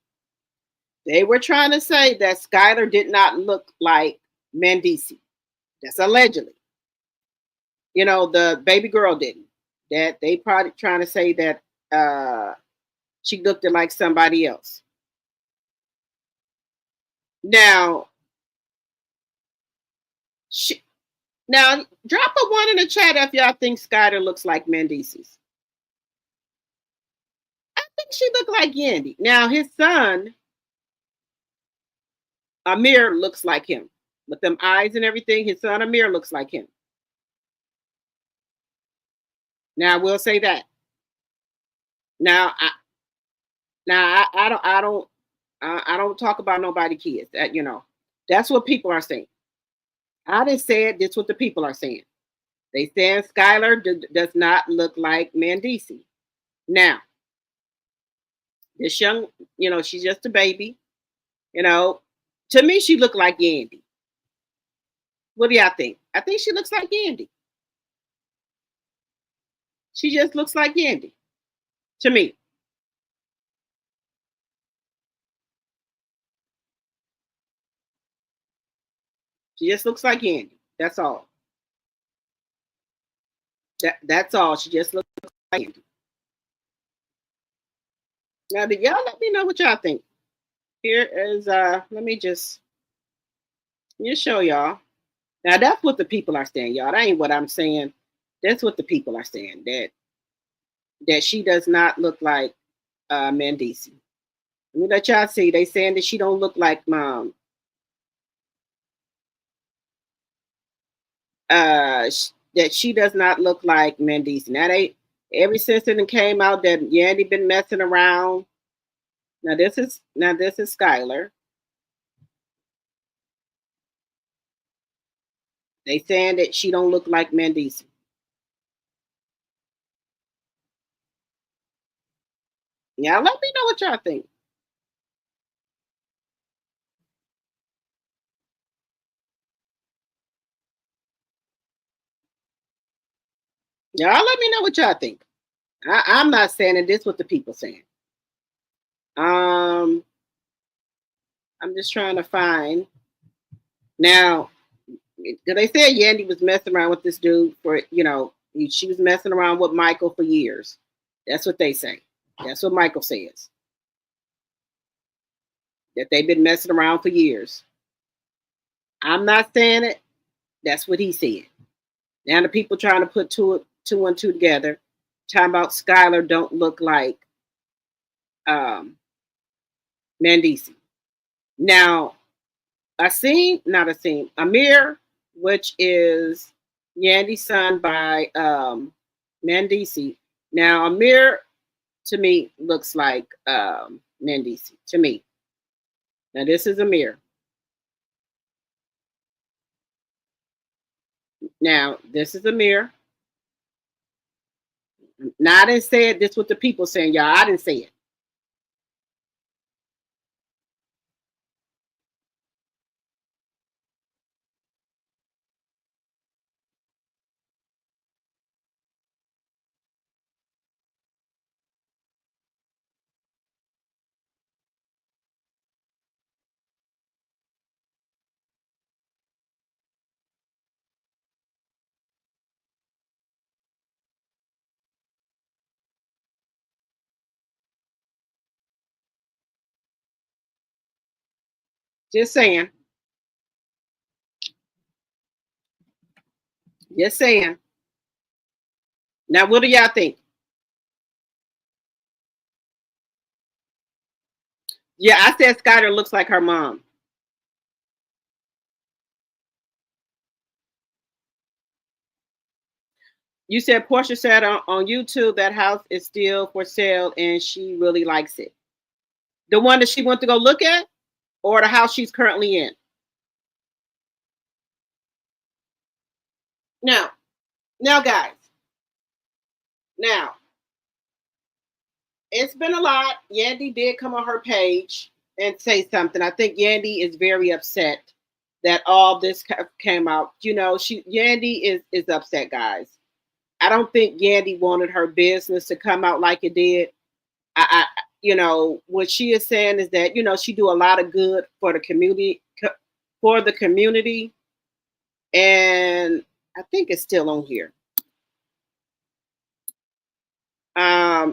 S1: They were trying to say that Skylar did not look like Manddeecee. That's allegedly. The baby girl didn't. That they probably trying to say that she looked like somebody else. Now, now drop a 1 in the chat if y'all think Skyler looks like MANDDEECEES. I think she looked like Yandy. Now his son, Amir, looks like him with them eyes and everything. His son Amir looks like him. Now I will say that. Now I don't talk about nobody kids. That, you know, that's what people are saying. I didn't say it. That's what the people are saying. They saying Skyler does not look like MANDDEECEES. Now, this young, you know, she's just a baby. You know, to me, she looked like Yandy. What do y'all think? I think she looks like Yandy. She just looks like Yandy to me. She just looks like Yandy. That's all. That's all. She just looks like Yandy. Now, did y'all let me know what y'all think? Here is let me just show y'all. Now that's what the people are saying, y'all. That ain't what I'm saying. That's what the people are saying. That she does not look like MANDDEECEES. Let me let y'all see. They saying that she don't look like mom. That she does not look like MANDDEECEES. Now they, ever since it came out that Yandy been messing around. Now this is Skyler. They saying that she don't look like MANDDEECEES. Y'all let me know what y'all think. Y'all let me know what y'all think. I'm not saying it. This is what the people saying. I'm just trying to find. Now, they said Yandy was messing around with this dude for, you know, she was messing around with Michael for years. That's what they say. That's what Michael says. That they've been messing around for years. I'm not saying it. That's what he said. Now the people trying to put two and two together, talking about Skyler don't look like MANDDEECEES. Now, Amir, which is Yandy's son by MANDDEECEES. Now, Amir, to me, looks like MANDDEECEES, to me. Now, this is Amir. Now, this is Amir. Now, I didn't say it. This is what the people saying, y'all. I didn't say it. Just saying. Just saying. Now, what do y'all think? Yeah, I said Skyler looks like her mom. You said Porsha said on YouTube that house is still for sale and she really likes it. The one that she went to go look at, or the house she's currently in? Now, guys. Now, it's been a lot. Yandy did come on her page and say something. I think Yandy is very upset that all this came out. You know, Yandy is upset, guys. I don't think Yandy wanted her business to come out like it did. You know, what she is saying is that, you know, she do a lot of good for the community, and I think it's still on here.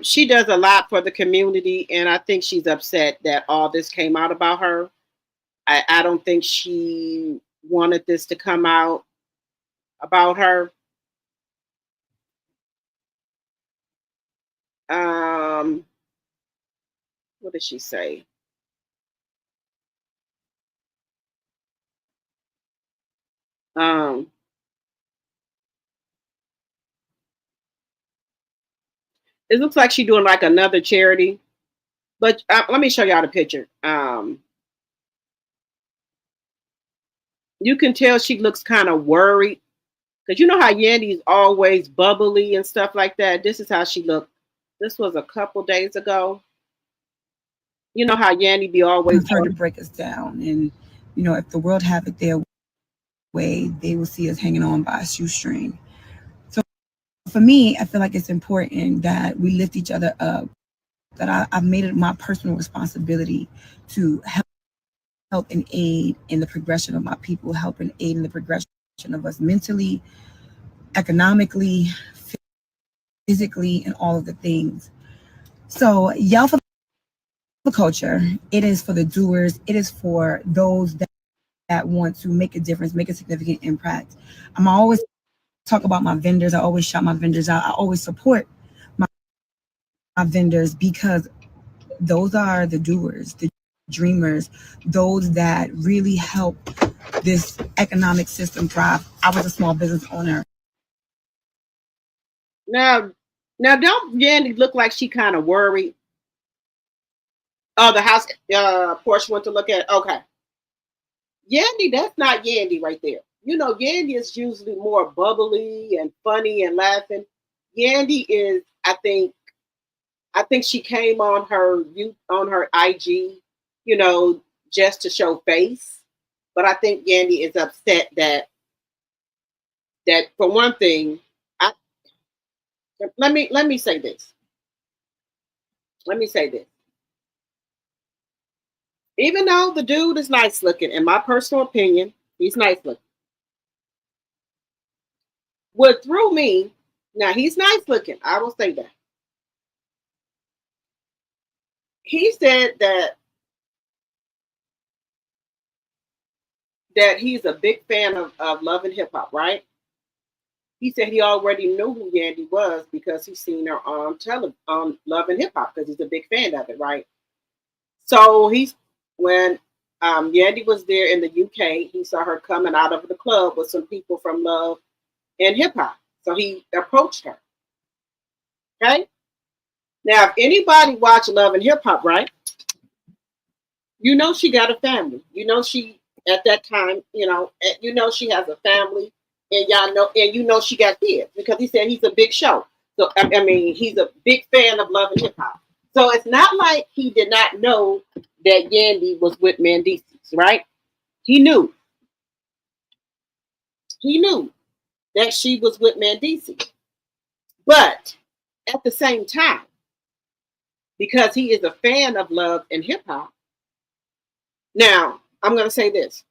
S1: She does a lot for the community, and I think she's upset that all this came out about her. I don't think she wanted this to come out about her. What did she say? It looks like she's doing like another charity, but let me show y'all the picture. You can tell she looks kind of worried because you know how Yandy's always bubbly and stuff like that. This is how she looked. This was a couple days ago. You know how Yandy be always
S5: trying to break us down, and you know, if the world have it their way, they will see us hanging on by a shoestring. So for me, I feel like it's important that we lift each other up. That I've made it my personal responsibility to help and aid in the progression of my people, help and aid in the progression of us mentally, economically, physically, and all of the things. So Yalpha culture, it is for the doers. It is for those that want to make a difference, make a significant impact. I'm always talk about my vendors. I always shout my vendors out. I always support my vendors because those are the doers, the dreamers, those that really help this economic system thrive. I was a small business owner.
S1: Now don't Yandy look like she kind of worried? Oh, the house Porsche went to look at. Okay. Yandy, that's not Yandy right there. You know, Yandy is usually more bubbly and funny and laughing. Yandy is, I think she came on her IG, you know, just to show face. But I think Yandy is upset that for one thing, let me say this. Let me say this. Even though the dude is nice looking, in my personal opinion, he's nice looking. What threw me, now he's nice looking, I will say that. He said that he's a big fan of Love and Hip Hop, right? He said he already knew who Yandy was because he's seen her on Love and Hip Hop because he's a big fan of it, right? So when Yandy was there in the UK, he saw her coming out of the club with some people from Love and Hip Hop. So he approached her. Okay? Now, if anybody watched Love and Hip Hop, right? You know she got a family. You know she, at that time, you know she has a family, and y'all know, and you know she got kids because he said he's a big show. So I mean, he's a big fan of Love and Hip Hop. So it's not like he did not know that Yandy was with MANDDEECEES, right? He knew. He knew that she was with MANDDEECEES. But at the same time, because he is a fan of Love and Hip Hop, now I'm going to say this.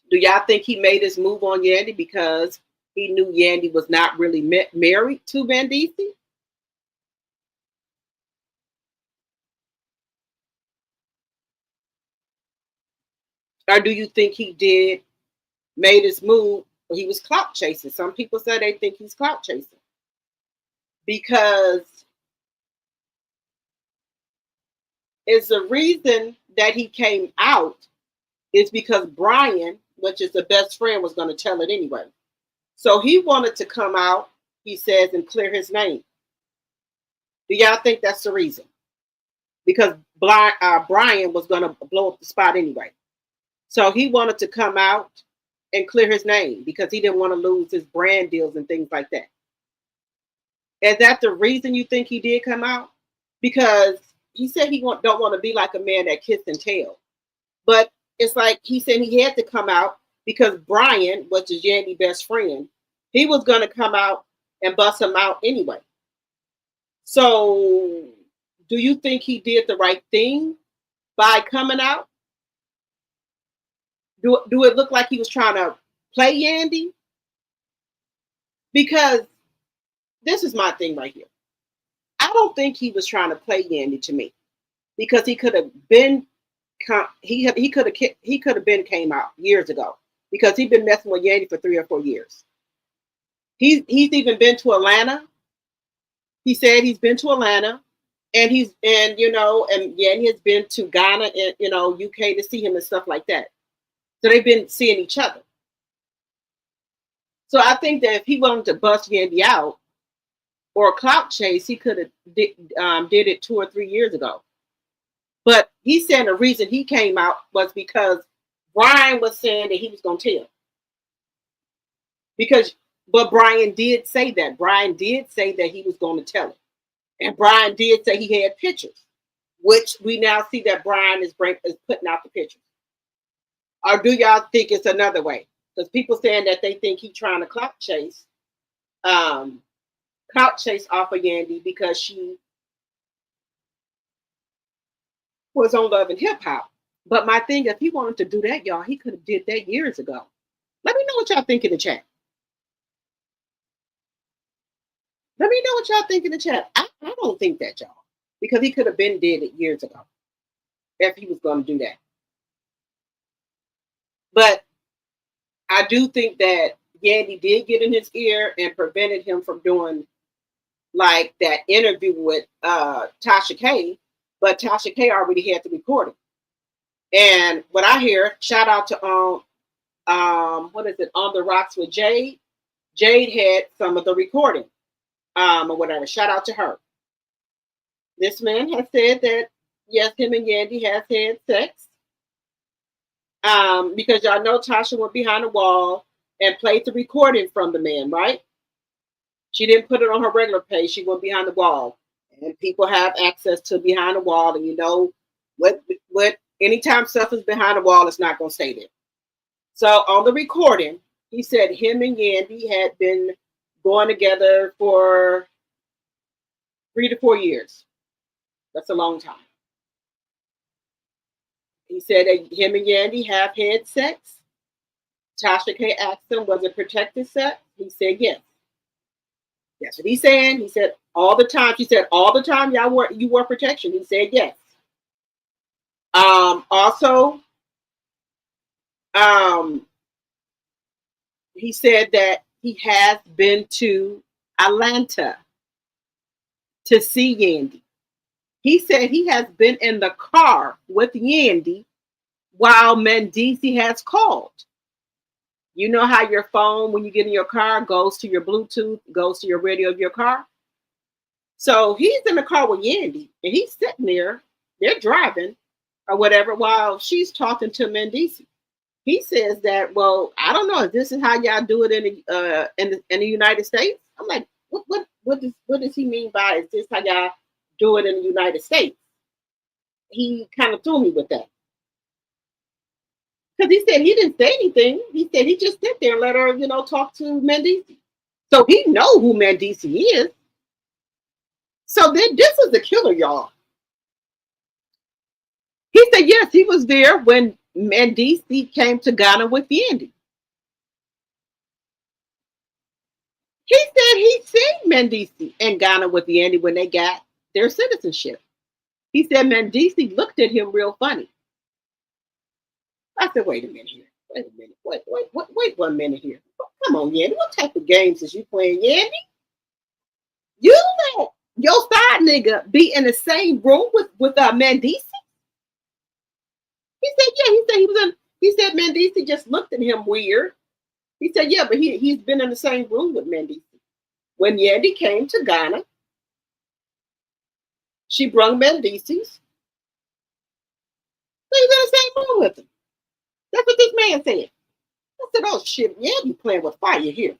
S1: Do y'all think he made his move on Yandy because he knew Yandy was not really married to MANDDEECEES? Or do you think he made his move, or he was clout chasing? Some people say they think he's clout chasing. Because it's the reason that he came out is because Brian, which is the best friend, was going to tell it anyway. So he wanted to come out, he says, and clear his name. Do y'all think that's the reason? Because Brian was going to blow up the spot anyway. So he wanted to come out and clear his name because he didn't want to lose his brand deals and things like that. Is that the reason you think he did come out? Because he said he don't want to be like a man that kiss and tell. But it's like he said he had to come out because Brian, which is Yandy's best friend, he was going to come out and bust him out anyway. So do you think he did the right thing by coming out? Do it look like he was trying to play Yandy? Because this is my thing right here. I don't think he was trying to play Yandy to me, because he could have been he could have been came out years ago, because he's been messing with Yandy for 3 or 4 years. He's even been to Atlanta. He said he's been to Atlanta, and Yandy has been to Ghana and UK to see him and stuff like that. So they've been seeing each other. So I think that if he wanted to bust Yandy out or clout chase, he could have did it 2 or 3 years ago. But he's saying the reason he came out was because Brian was saying that he was going to tell. But Brian did say that. Brian did say that he was going to tell it. And Brian did say he had pictures, which we now see that Brian is putting out the pictures. Or do y'all think it's another way? Because people saying that they think he's trying to clout chase off of Yandy because she was on Love and Hip Hop. But my thing, if he wanted to do that, y'all, he could have did that years ago. Let me know what y'all think in the chat. Let me know what y'all think in the chat. I don't think that, y'all, because he could have been did it years ago if he was going to do that. But I do think that Yandy did get in his ear and prevented him from doing like that interview with Tasha K. But Tasha K already had the recording. And what I hear, shout out to what is it, On the Rocks with Jade. Jade had some of the recording, or whatever. Shout out to her. This man has said that yes, him and Yandy has had sex. Because y'all know Tasha went behind the wall and played the recording from the man, right? She didn't put it on her regular page. She went behind the wall. And people have access to behind the wall. And you know what anytime stuff is behind the wall, it's not going to stay there. So on the recording, he said him and Yandy had been going together for 3 to 4 years. That's a long time. He said that him and Yandy have had sex. Tasha K asked him, was it protected sex? He said yes. That's what he's saying. He said all the time. She said all the time you wore protection. He said yes. Also, he said that he has been to Atlanta to see Yandy. He said he has been in the car with Yandy while MANDDEECEES has called. You know how your phone, when you get in your car, goes to your Bluetooth, goes to your radio of your car? So he's in the car with Yandy, and he's sitting there, they're driving, or whatever, while she's talking to MANDDEECEES. He says that, well, I don't know if this is how y'all do it in the United States. I'm like, what does he mean by, is this how y'all do it in the United States? He kind of threw me with that. Because he said he didn't say anything. He said he just sit there and let her, talk to MANDDEECEES. So he know who MANDDEECEES is. So then this is the killer, y'all. He said, yes, he was there when MANDDEECEES came to Ghana with Yandy. He said he seen MANDDEECEES in Ghana with Yandy when they got their citizenship. He said MANDDEECEES looked at him real funny. I said, wait a minute here. Wait a minute. Wait 1 minute here. Come on, Yandy. What type of games is you playing, Yandy? You let your side nigga be in the same room with MANDDEECEES? He said, yeah. He said MANDDEECEES just looked at him weird. He said, yeah, but he's been in the same room with MANDDEECEES. When Yandy came to Ghana, she brung MANDDEECEES. So he's in the same room with him. That's what this man said. I said, oh shit, Yandy playing with fire here.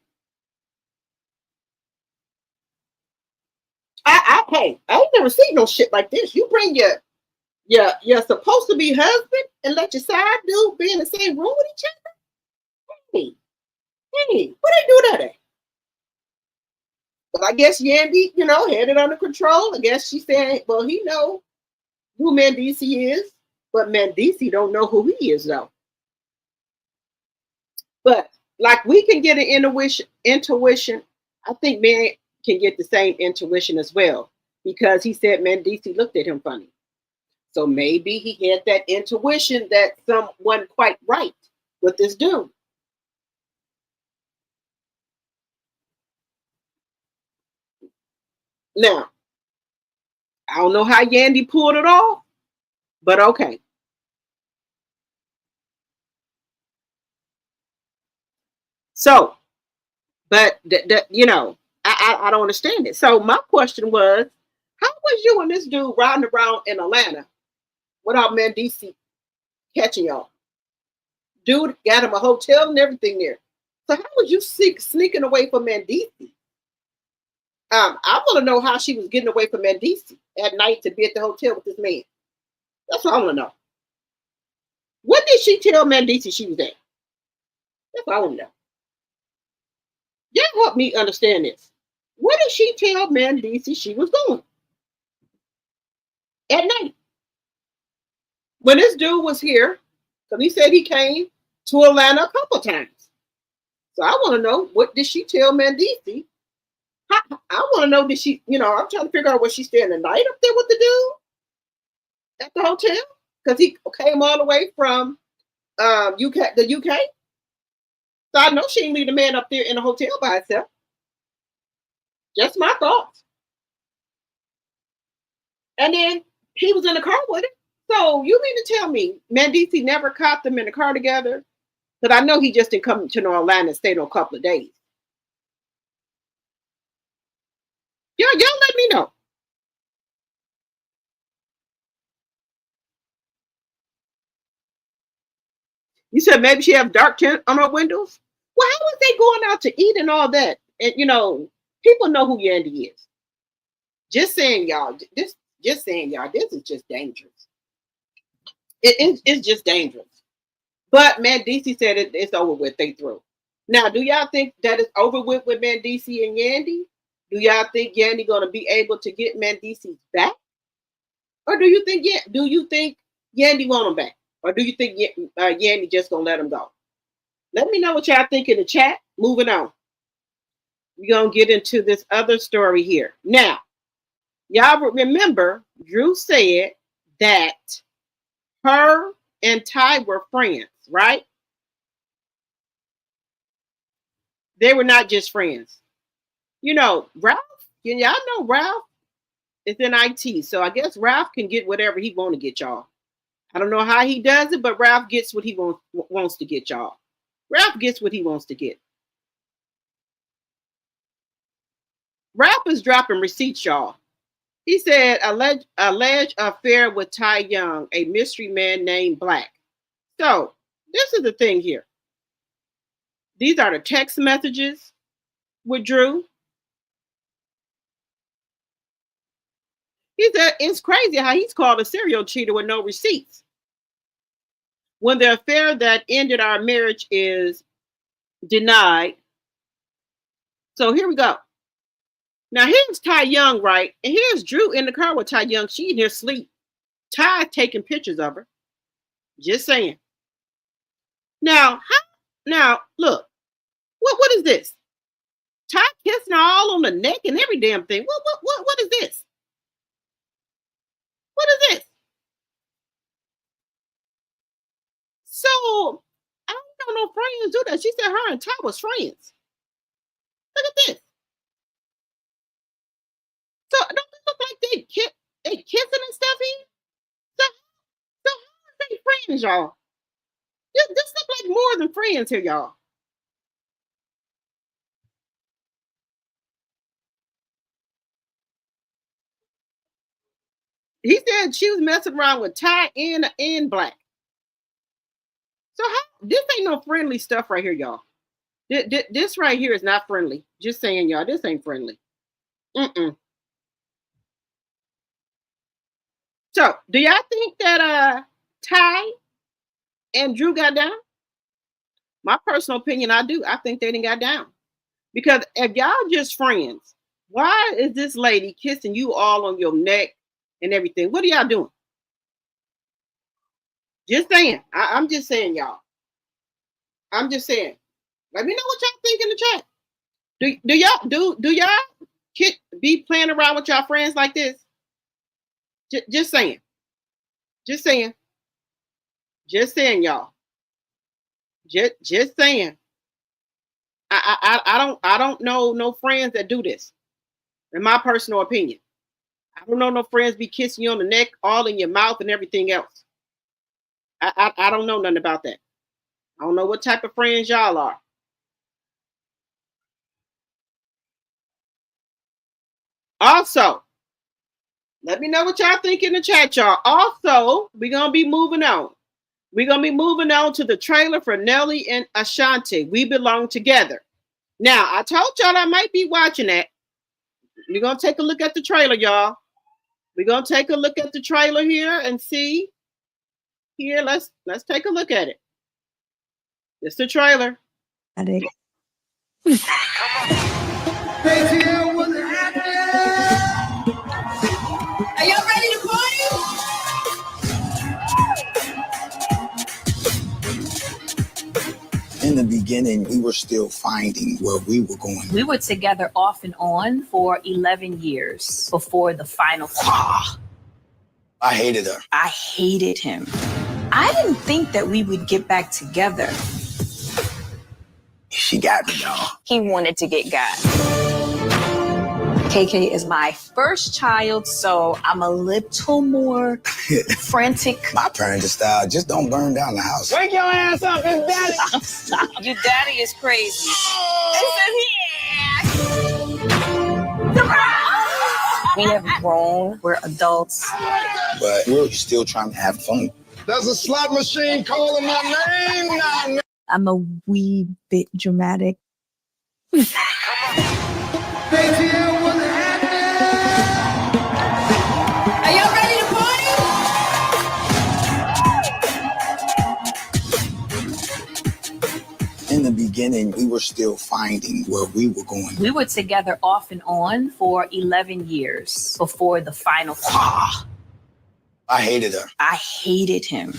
S1: I ain't never seen no shit like this. You bring your supposed to be husband and let your side dude be in the same room with each other? Hey, what they do that at? But I guess Yandy, had it under control. I guess she said, well, he know who MANDDEECEES is, but MANDDEECEES don't know who he is though. But like we can get an intuition, I think man can get the same intuition as well, because he said MANDDEECEES looked at him funny. So maybe he had that intuition that someone quite right with this dude. Now, I don't know how Yandy pulled it off, but okay. So, but you know, I don't understand it. So my question was, how was you and this dude riding around in Atlanta without Manddeecees catching y'all? Dude got him a hotel and everything there. So how was you sneaking away from Manddeecees? I want to know how she was getting away from Manddeecees at night to be at the hotel with this man. That's what I want to know. What did she tell Manddeecees she was at? That's what I want to know. Y'all help me understand this. What did she tell Manddeecees she was going at night? When this dude was here, because he said he came to Atlanta a couple times. So I want to know, what did she tell Manddeecees? I want to know, did she, you know, I'm trying to figure out, was she staying the night up there with the dude at the hotel? Because he came all the way from the UK. So I know she didn't leave the man up there in a hotel by herself. Just my thoughts. And then he was in the car with her. So you mean to tell me Manddeecees never caught them in the car together? Because I know he just didn't come to Atlanta and stayed on a couple of days. Y'all let me know. You said maybe she have dark tint on her windows? Well, how was they going out to eat and all that? And you know, people know who Yandy is. Just saying, y'all. This is just dangerous. It's just dangerous. But Manddeecees said it's over with. They through. Now, do y'all think that it's over with Manddeecees and Yandy? Do y'all think Yandy gonna be able to get Manddeecees back, or do you think Yandy want him back, or do you think Yandy just gonna let him go? Let me know what y'all think in the chat. Moving on, we're gonna get into this other story here. Now, y'all remember Drew said that her and Ty were friends, right? They were not just friends. You know, Ralph, y'all know Ralph is in IT. So I guess Ralph can get whatever he want to get, y'all. I don't know how he does it, but Ralph gets what he wants to get, y'all. Ralph gets what he wants to get. Ralph is dropping receipts, y'all. He said alleged affair with Ty Young, a mystery man named Black. So this is the thing here. These are the text messages with Drew. He said it's crazy how he's called a serial cheater with no receipts, when the affair that ended our marriage is denied. So here we go. Now here's Ty Young, right? And here's Drew in the car with Ty Young. She in here sleep. Ty taking pictures of her. Just saying. Now look. What is this? Ty kissing her all on the neck and every damn thing. What is this? What is this? So I don't know, friends do that. She said her and Ty was friends. Look at this. So don't it look like they kissing and stuff here? So how are they friends, y'all? This look like more than friends here, y'all. He said she was messing around with Ty and Black. So this ain't no friendly stuff right here, y'all. This right here is not friendly. Just saying, y'all, this ain't friendly. So do y'all think that Ty and Drew got down? My personal opinion, I do. I think they didn't got down. Because if y'all just friends, why is this lady kissing you all on your neck and everything? What are y'all doing? Just saying. I'm just saying, y'all. I'm just saying. Let me know what y'all think in the chat. Do y'all be playing around with y'all friends like this? Just saying. Just saying. Just saying, y'all. Just saying. I don't know no friends that do this. In my personal opinion, I don't know no friends be kissing you on the neck, all in your mouth, and everything else. I don't know nothing about that. I don't know what type of friends y'all are. Also, let me know what y'all think in the chat, y'all. Also, we're gonna be moving on. We're gonna be moving on to the trailer for Nelly and Ashanti. We Belong Together. Now, I told y'all I might be watching that. We're gonna take a look at the trailer, y'all. We're gonna take a look at the trailer here and see. Here, let's take a look at it. It's the trailer.
S5: Are you ready to party?
S6: In the beginning, we were still finding where we were going.
S7: We were together off and on for 11 years before the final.
S6: I hated her.
S7: I hated him. I didn't think that we would get back together.
S6: She got me, y'all.
S7: He wanted to get got. KK is my first child, so I'm a little more frantic.
S6: My parenting style, just don't burn down the house.
S4: Wake your ass up, it's daddy.
S7: Stop. Your daddy is crazy. We have grown. We're adults.
S6: But we're still trying to have fun.
S8: There's a slot machine calling my name now.
S5: I'm a wee bit dramatic. Are y'all ready to party?
S6: In the beginning, we were still finding where we were going.
S7: We were together off and on for 11 years before the final.
S6: I hated her.
S7: I hated him.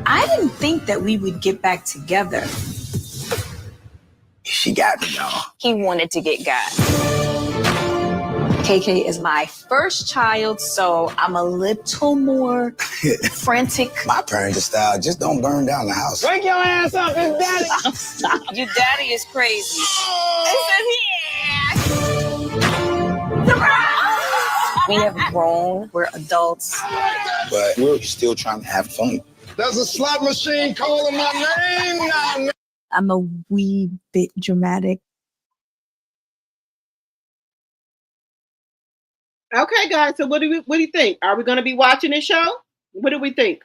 S7: I didn't think that we would get back together.
S6: She got me, y'all.
S7: He wanted to get got. KK is my first child, so I'm a little more frantic.
S6: My parenting style, just don't burn down the house.
S4: Wake your ass up, it's daddy.
S7: Stop. Your daddy is crazy. We have grown. We're adults.
S6: But we're still trying to have fun.
S8: There's a slot machine calling my name now.
S5: I'm a wee bit dramatic.
S1: Okay, guys. So what do you think? Are we going to be watching this show? What do we think?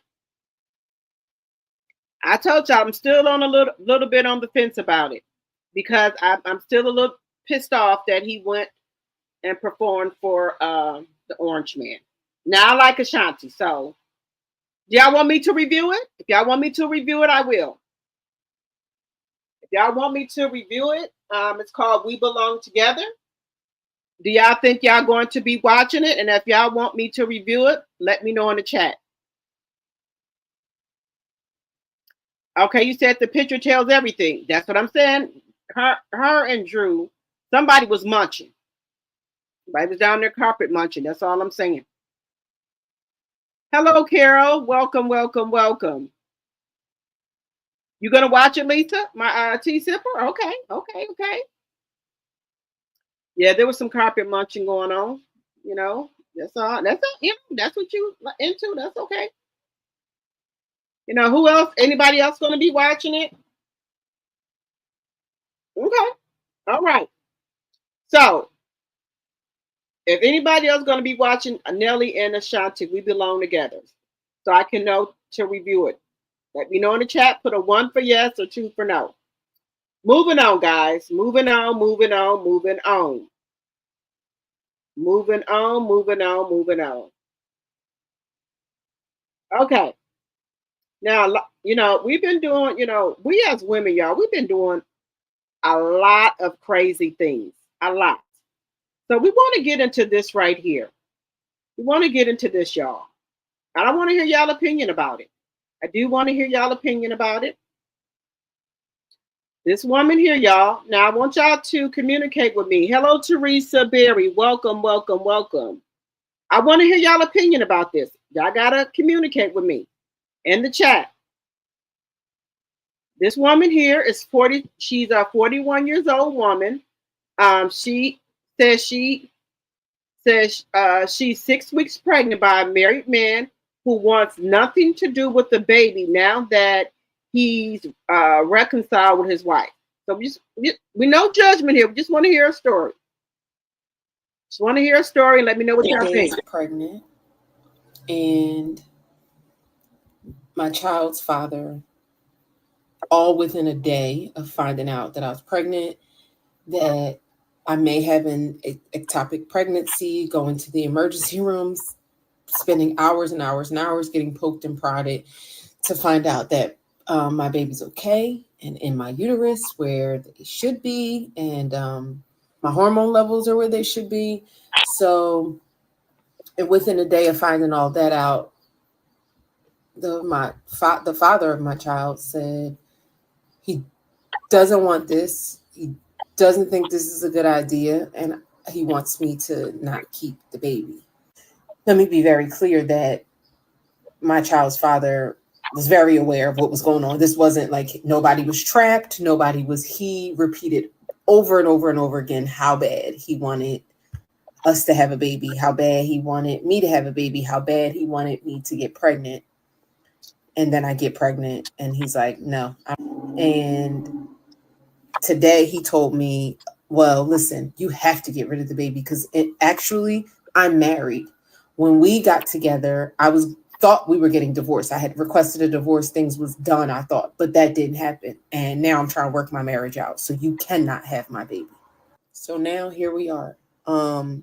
S1: I told y'all I'm still on a little bit on the fence about it because I'm still a little pissed off that he went and performed for the Orange Man. Now I like Ashanti, so do y'all want me to review it? If y'all want me to review it, I will. If y'all want me to review it, it's called We Belong Together. Do y'all think y'all going to be watching it? And if y'all want me to review it, let me know in the chat. Okay, you said the picture tells everything. That's what I'm saying. Her and Drew, somebody was munching. Somebody was down there carpet munching. That's all I'm saying. Hello, Carol. Welcome, welcome, welcome. You gonna watch it, Lisa? My tea sipper? Okay. Yeah, there was some carpet munching going on. You know, that's all. That's what you into. That's okay. You know, who else? Anybody else gonna be watching it? Okay. All right. So, if anybody else gonna be watching Nelly and Ashanti, We Belong Together, so I can know to review it. Let me know in the chat. Put a 1 for yes or 2 for no. Moving on, guys. Moving on. Okay. Now, you know, we've been doing, you know, we as women, y'all, we've been doing a lot of crazy things. A lot. So we want to get into this right here. We want to get into this, y'all. I don't want to hear y'all opinion about it. I do want to hear y'all opinion about it. This woman here, y'all. Now, I want y'all to communicate with me. Hello, Teresa Berry. Welcome, welcome, welcome. I want to hear y'all opinion about this. Y'all gotta communicate with me in the chat. This woman here is 40. She's a 41 years old woman. She says she's 6 weeks pregnant by a married man who wants nothing to do with the baby now that he's reconciled with his wife. So we no judgment here. We just want to hear a story. Just want to hear a story and let me know what y'all think.
S9: Pregnant, and my child's father, all within a day of finding out that I was pregnant, that I may have an ectopic pregnancy, going to the emergency rooms, spending hours and hours and hours getting poked and prodded to find out that my baby's okay and in my uterus where they should be, and my hormone levels are where they should be. So, and within a day of finding all that out, the father of my child said he doesn't want this. He doesn't think this is a good idea, and he wants me to not keep the baby. Let me be very clear that my child's father was very aware of what was going on. This wasn't like nobody was trapped. He repeated over and over and over again how bad he wanted us to have a baby, how bad he wanted me to have a baby, how bad he wanted me to get pregnant. And then I get pregnant and he's like, no. And today he told me, well, listen, you have to get rid of the baby because I'm married. When we got together, thought we were getting divorced. I had requested a divorce. Things was done, I thought, but that didn't happen. And now I'm trying to work my marriage out. So you cannot have my baby. So now here we are. And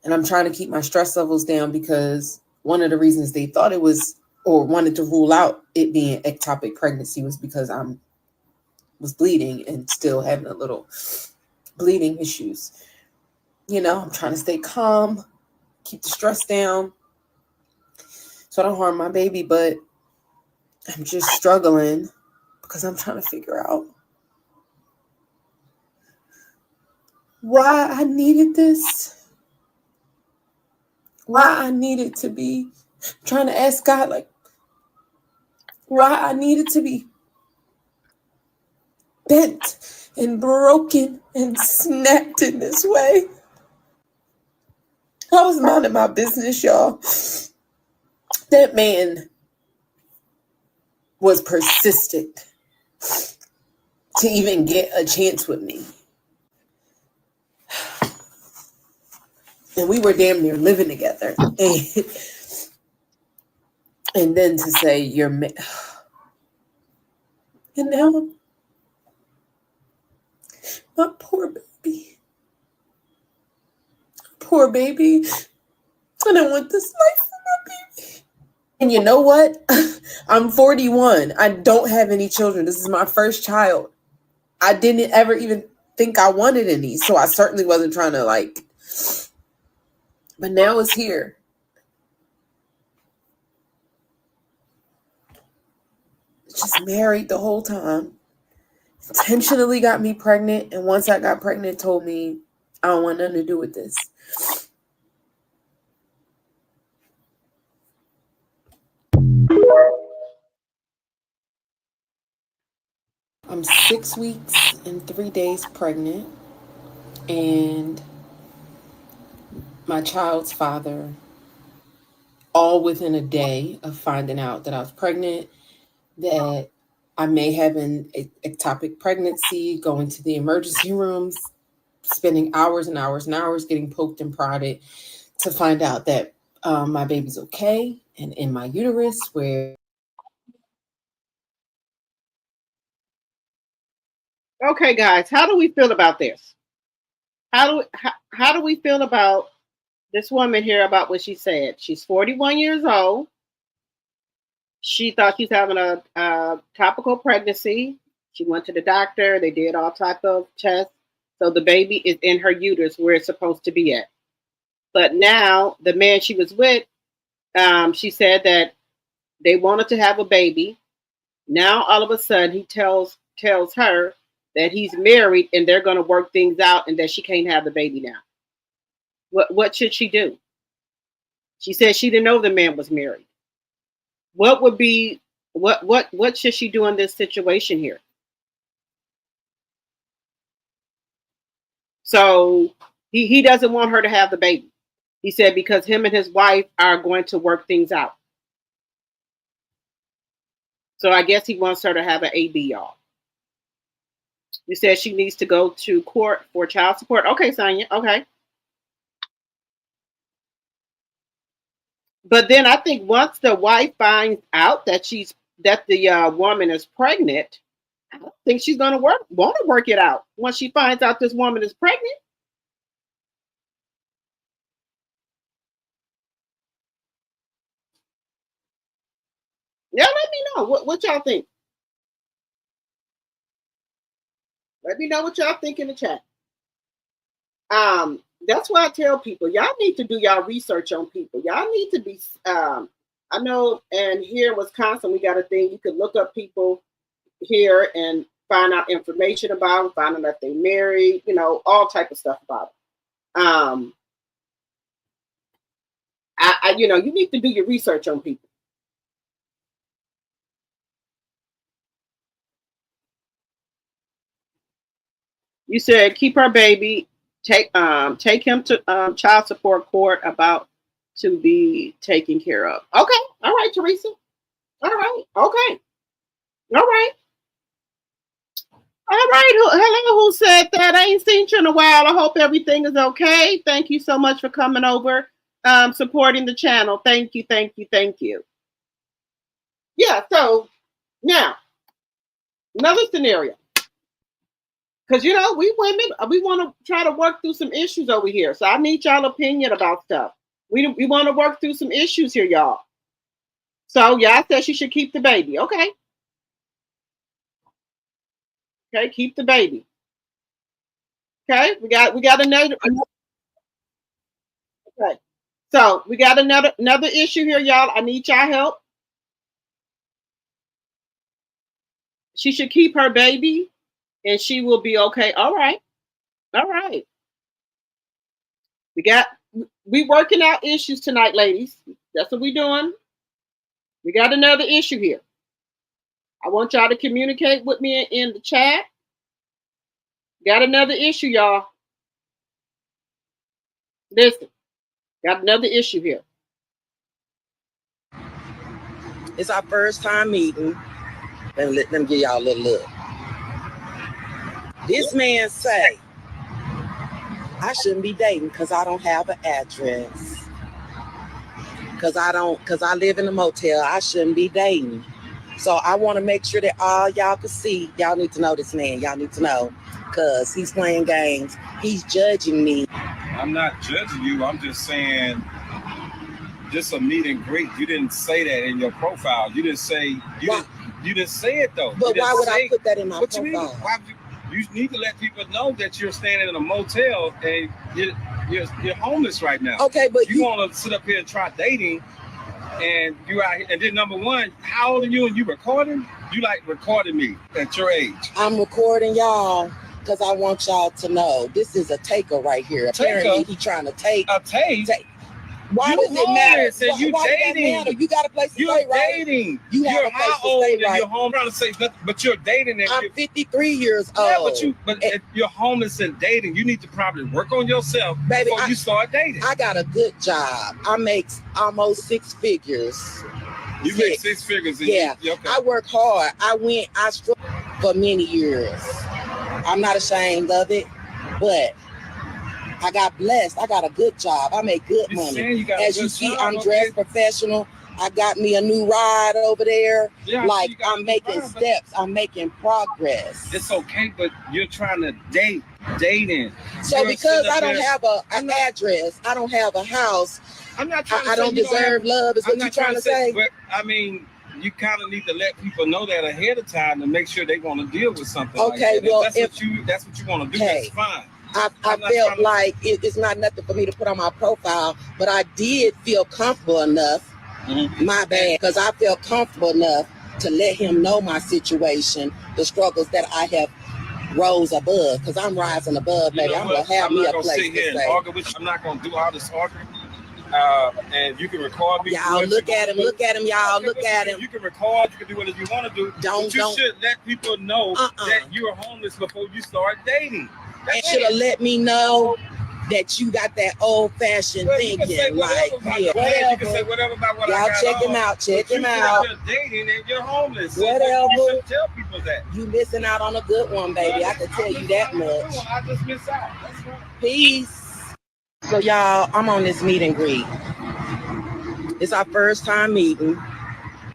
S9: I'm trying to keep my stress levels down because one of the reasons they thought it was or wanted to rule out it being ectopic pregnancy was because I was bleeding and still having a little bleeding issues. You know, I'm trying to stay calm, keep the stress down so I don't harm my baby, but I'm just struggling because I'm trying to figure out why I needed this, why I needed to be trying to ask God, like, why I needed to be bent and broken and snapped in this way. I was minding my business, y'all. That man was persistent to even get a chance with me. And we were damn near living together. And then to say, and now, my poor baby. I don't want this life for my baby. And you know what? I'm 41. I don't have any children. This is my first child. I didn't ever even think I wanted any. So I certainly wasn't trying to but now it's here. Just married the whole time. Intentionally got me pregnant. And once I got pregnant, told me, I don't want nothing to do with this. I'm 6 weeks and 3 days pregnant, and my child's father, all within a day of finding out that I was pregnant, that I may have an ectopic pregnancy, going to the emergency rooms, spending hours and hours and hours getting poked and prodded to find out that my baby's okay and in my uterus where.
S1: Okay, guys, how do we feel about this? How do we feel about this woman here, about what she said? She's 41 years old. She thought she's having a topical pregnancy. She went to the doctor. They did all type of tests. So the baby is in her uterus where it's supposed to be at. But now the man she was with, she said that they wanted to have a baby. Now all of a sudden he tells her that he's married and they're going to work things out and that she can't have the baby now. What should she do? She said she didn't know the man was married. What would be what should she do in this situation here? So he doesn't want her to have the baby. He said because him and his wife are going to work things out. So I guess he wants her to have an AB, y'all. You said she needs to go to court for child support. Okay, Sonia. Okay. But then I think once the wife finds out that the woman is pregnant, I don't think she's gonna want to work it out once she finds out this woman is pregnant. Yeah, let me know what y'all think. Let me know what y'all think in the chat. That's why I tell people, y'all need to do y'all research on people. Y'all need to be I know, and here in Wisconsin, we got a thing you could look up people here and find out information about them, find out if they married, you know, all type of stuff about them. You know, you need to do your research on people. You said keep her baby, take him to child support court about to be taken care of. Okay, all right, Teresa. All right, okay, all right. All right, hello, who said that? I ain't seen you in a while. I hope everything is okay. Thank you so much for coming over, supporting the channel. Thank you, thank you, thank you. Yeah, so now, another scenario. Because, you know, we women, we want to try to work through some issues over here. So I need y'all opinion about stuff. We want to work through some issues here, y'all. So y'all said she should keep the baby. Okay. Okay, keep the baby. Okay, we got another. Okay, so we got another issue here, y'all. I need y'all help. She should keep her baby, and she will be okay. All right, all right. We working out issues tonight, ladies. That's what we doing. We got another issue here. I want y'all to communicate with me in the chat. Got another issue, y'all. Listen, got another issue here.
S10: It's our first time meeting. And let them give y'all a little look. This man say, I shouldn't be dating because I don't have an address. Because I live in a motel. I shouldn't be dating. So I want to make sure that all y'all can see. Y'all need to know this man. Y'all need to know. Because he's playing games. He's judging me.
S11: I'm not judging you. I'm just saying, just a meet and greet. You didn't say that in your profile. You didn't say, you didn't say it though.
S10: But why would I put that in my profile?
S11: You mean? You need to let people know that you're standing in a motel and you're homeless right now.
S10: Okay, but
S11: you want to sit up here and try dating, and you out here, and then number one, how old are you and you recording? You like recording me at your age?
S10: I'm recording y'all because I want y'all to know this is a taker right here. Apparently, he's trying to take
S11: a take.
S10: Why does it matter?
S11: You dating.
S10: You got a place to stay, right?
S11: Dating.
S10: You have
S11: you're how old and you're home? I'm trying to say nothing, but you're dating. And
S10: I'm 53 years old.
S11: Yeah, but if you're homeless and dating, you need to probably work on yourself before you start dating.
S10: I got a good job. I make almost 6 figures.
S11: You make 6 figures.
S10: Yeah.
S11: Okay.
S10: I work hard. I struggled for many years. I'm not ashamed of it, but I got blessed. I got a good job. I make good money. As you see, I'm dressed professional. I got me a new ride over there. Yeah, like I'm making steps. I'm making progress.
S11: It's okay, but you're trying to dating.
S10: So because I don't have an address, I don't have a house.
S11: I'm not trying to
S10: I don't deserve love. Is what you're trying to say?
S11: But I mean, you kind of need to let people know that ahead of time to make sure they want to deal with something.
S10: Okay,
S11: like that.
S10: well,
S11: that's what you want to do. That's fine.
S10: I felt like it's not nothing for me to put on my profile, but I did feel comfortable enough. My bad, because I felt comfortable enough to let him know my situation, the struggles that I have rose above, because I'm rising above, baby. I'm gonna have me a place to stay.
S11: I'm not gonna do all this arguing. And you can record me.
S10: Y'all look at him, look at him, y'all look at him.
S11: You can record, you can do whatever you want to do. But you should let people know that you're homeless before you start dating.
S10: And should have let me know that you got that old-fashioned thinking, like,
S11: you can say whatever about what I got.
S10: Y'all check him out, check him out.
S11: You're dating and you're homeless.
S10: Whatever.
S11: You should tell people that.
S10: You missing out on a good one, baby. I can tell you that much.
S11: I just miss out. That's right.
S10: Peace. So y'all, I'm on this meet and greet. It's our first time meeting.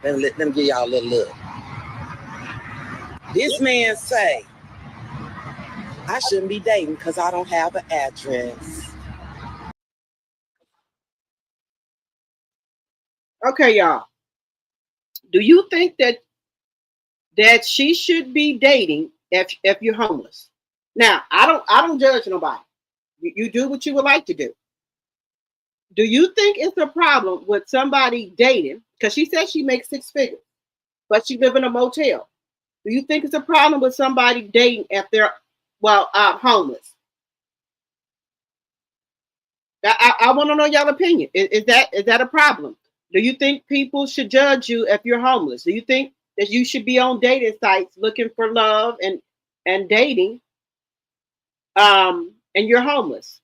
S10: Let them give y'all a little look. This man say, I shouldn't be dating because I don't have an address.
S1: Okay, y'all. Do you think that she should be dating if you're homeless? Now, I don't judge nobody. You do what you would like to do. Do you think it's a problem with somebody dating? Because she says she makes 6 figures, but she live in a motel. Do you think it's a problem with somebody dating if they're homeless? I want to know y'all opinion. Is that a problem? Do you think people should judge you if you're homeless? Do you think that you should be on dating sites looking for love and dating, and you're homeless?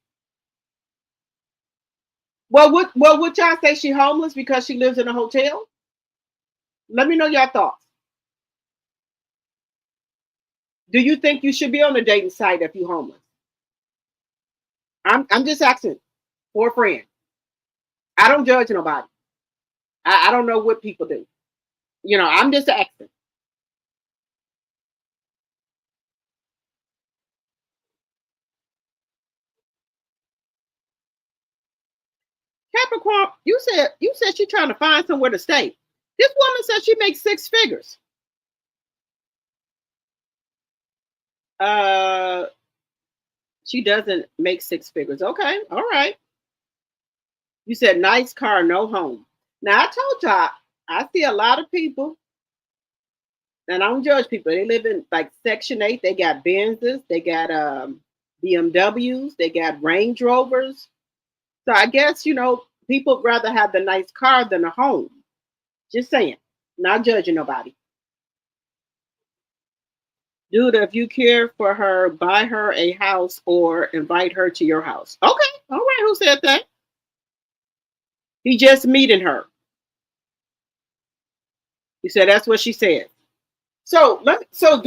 S1: Well, would y'all say she homeless because she lives in a hotel? Let me know your thoughts. Do you think you should be on a dating site if you're homeless? I'm just asking for a friend. I don't judge nobody. I don't know what people do. You know, I'm just asking. Capricorn, you said she's trying to find somewhere to stay. This woman said she makes 6 figures. She doesn't make 6 figures. Okay, all right. You said nice car, no home. Now I told y'all, I see a lot of people, and I don't judge people. They live in like Section 8. They got Benzes, they got BMWs, they got Range Rovers. So I guess, you know, people would rather have the nice car than a home. Just saying, not judging nobody. Dude, if you care for her, buy her a house or invite her to your house. Okay, all right, who said that? He just meeting her. He said that's what she said. So do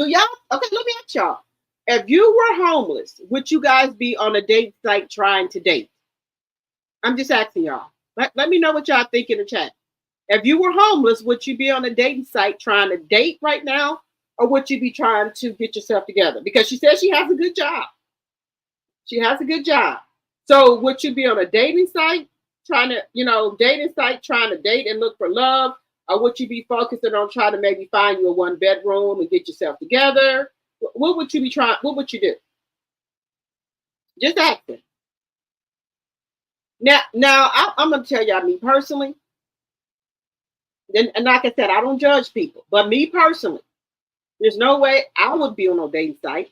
S1: y'all, okay, let me ask y'all. If you were homeless, would you guys be on a date site trying to date? I'm just asking y'all. Let me know what y'all think in the chat. If you were homeless, would you be on a dating site trying to date right now? Or would you be trying to get yourself together? Because she says she has a good job. She has a good job. So would you be on a dating site trying to, trying to date and look for love? Or would you be focusing on trying to maybe find you a 1-bedroom and get yourself together? What would you be trying? What would you do? Just asking. Now I'm going to tell y'all, me personally, and like I said, I don't judge people, but me personally, there's no way I would be on no dating site.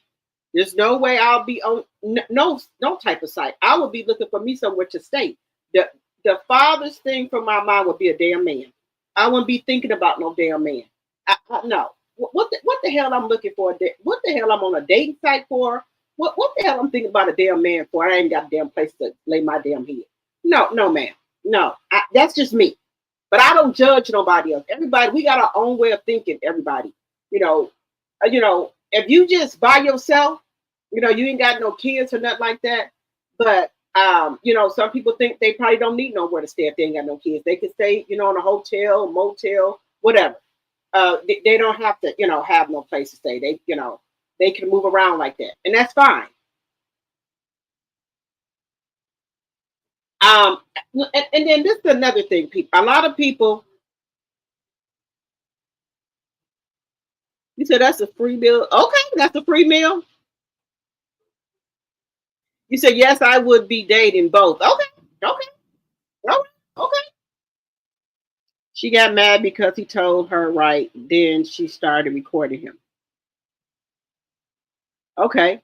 S1: There's no way I'll be on no type of site. I would be looking for me somewhere to stay. The farthest thing from my mind would be a damn man. I wouldn't be thinking about no damn man. No. What the hell I'm looking for? What the hell I'm on a dating site for? What the hell I'm thinking about a damn man for? I ain't got a damn place to lay my damn head. No, ma'am. No, that's just me. But I don't judge nobody else. Everybody, we got our own way of thinking. Everybody, you know, if you just by yourself, you ain't got no kids or nothing like that. But some people think they probably don't need nowhere to stay if they ain't got no kids. They can stay, in a hotel, motel, whatever. They don't have to, have no place to stay. They can move around like that, and that's fine. And then this is another thing, people. A lot of people. You said that's a free meal. Okay, that's a free meal. You said yes, I would be dating both. Okay. She got mad because he told her right. Then she started recording him. Okay.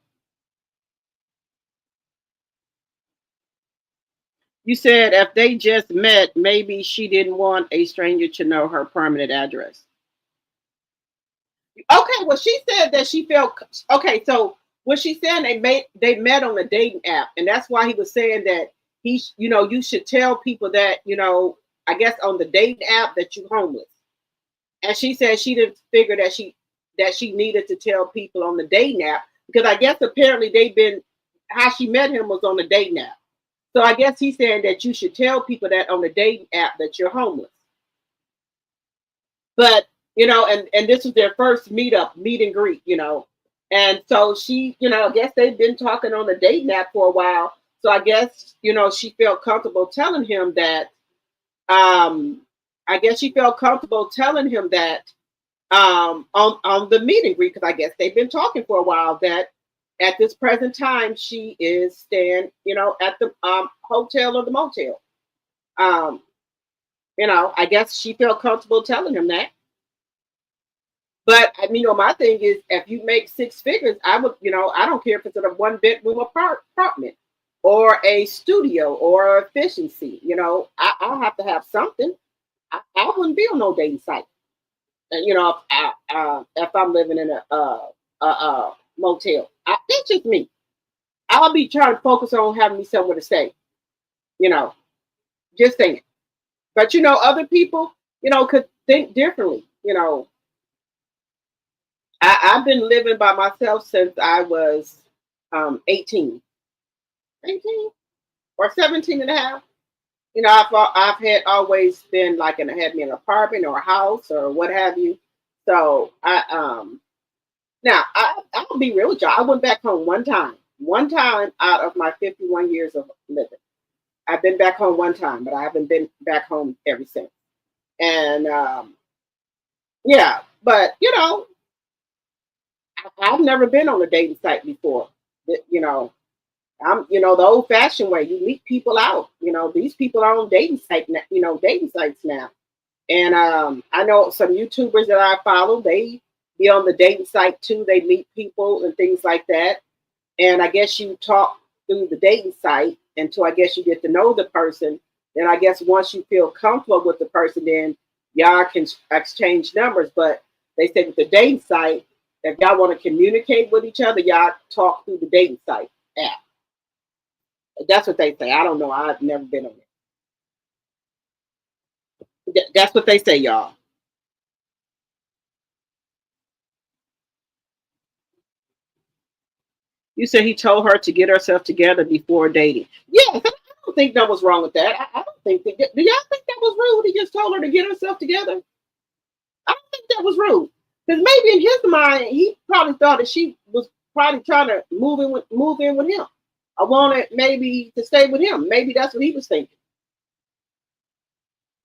S1: You said if they just met, maybe she didn't want a stranger to know her permanent address. Okay, well, she said that she felt okay. So what she said, they met on a dating app, and that's why he was saying that you should tell people that I guess on the dating app that you homeless. And she said she didn't figure that she needed to tell people on the dating app because I guess apparently how she met him was on the dating app. So I guess he's saying that you should tell people that on the dating app that you're homeless. But and this was their first meet and greet, and so she, I guess they've been talking on the dating app for a while. So I guess she felt comfortable telling him that. I guess she felt comfortable telling him that on the meet and greet because I guess they've been talking for a while that at this present time she is staying, at the hotel or the motel. I guess she felt comfortable telling him that. But my thing is, if you make six figures, I would, I don't care if it's in a one-bedroom apartment or a studio or efficiency. I'll have to have something. I wouldn't be on no dating site. And if I'm living in a motel, that's just me. I'll be trying to focus on having me somewhere to stay. Just saying. But other people, could think differently. I've been living by myself since I was 18 or 17 and a half. I've had always been like had me an apartment or a house or what have you. So now I'll be real with y'all. I went back home one time out of my 51 years of living. I've been back home one time, but I haven't been back home ever since. And yeah, but I've never been on a dating site before. I'm the old fashioned way. You meet people out. These people are on dating sites now. And I know some YouTubers that I follow, they be on the dating site too. They meet people and things like that. And I guess you talk through the dating site until I guess you get to know the person. Then I guess once you feel comfortable with the person, then y'all can exchange numbers. But they say with the dating site, if y'all want to communicate with each other, y'all talk through the dating site app. That's what they say. I don't know. I've never been on it. That's what they say, y'all. You said he told her to get herself together before dating. Yes, I don't think that was wrong with that. I don't think that. Do y'all think that was rude? He just told her to get herself together. I don't think that was rude because maybe in his mind he probably thought that she was probably trying to move in with him. I wanted maybe to stay with him. Maybe that's what he was thinking.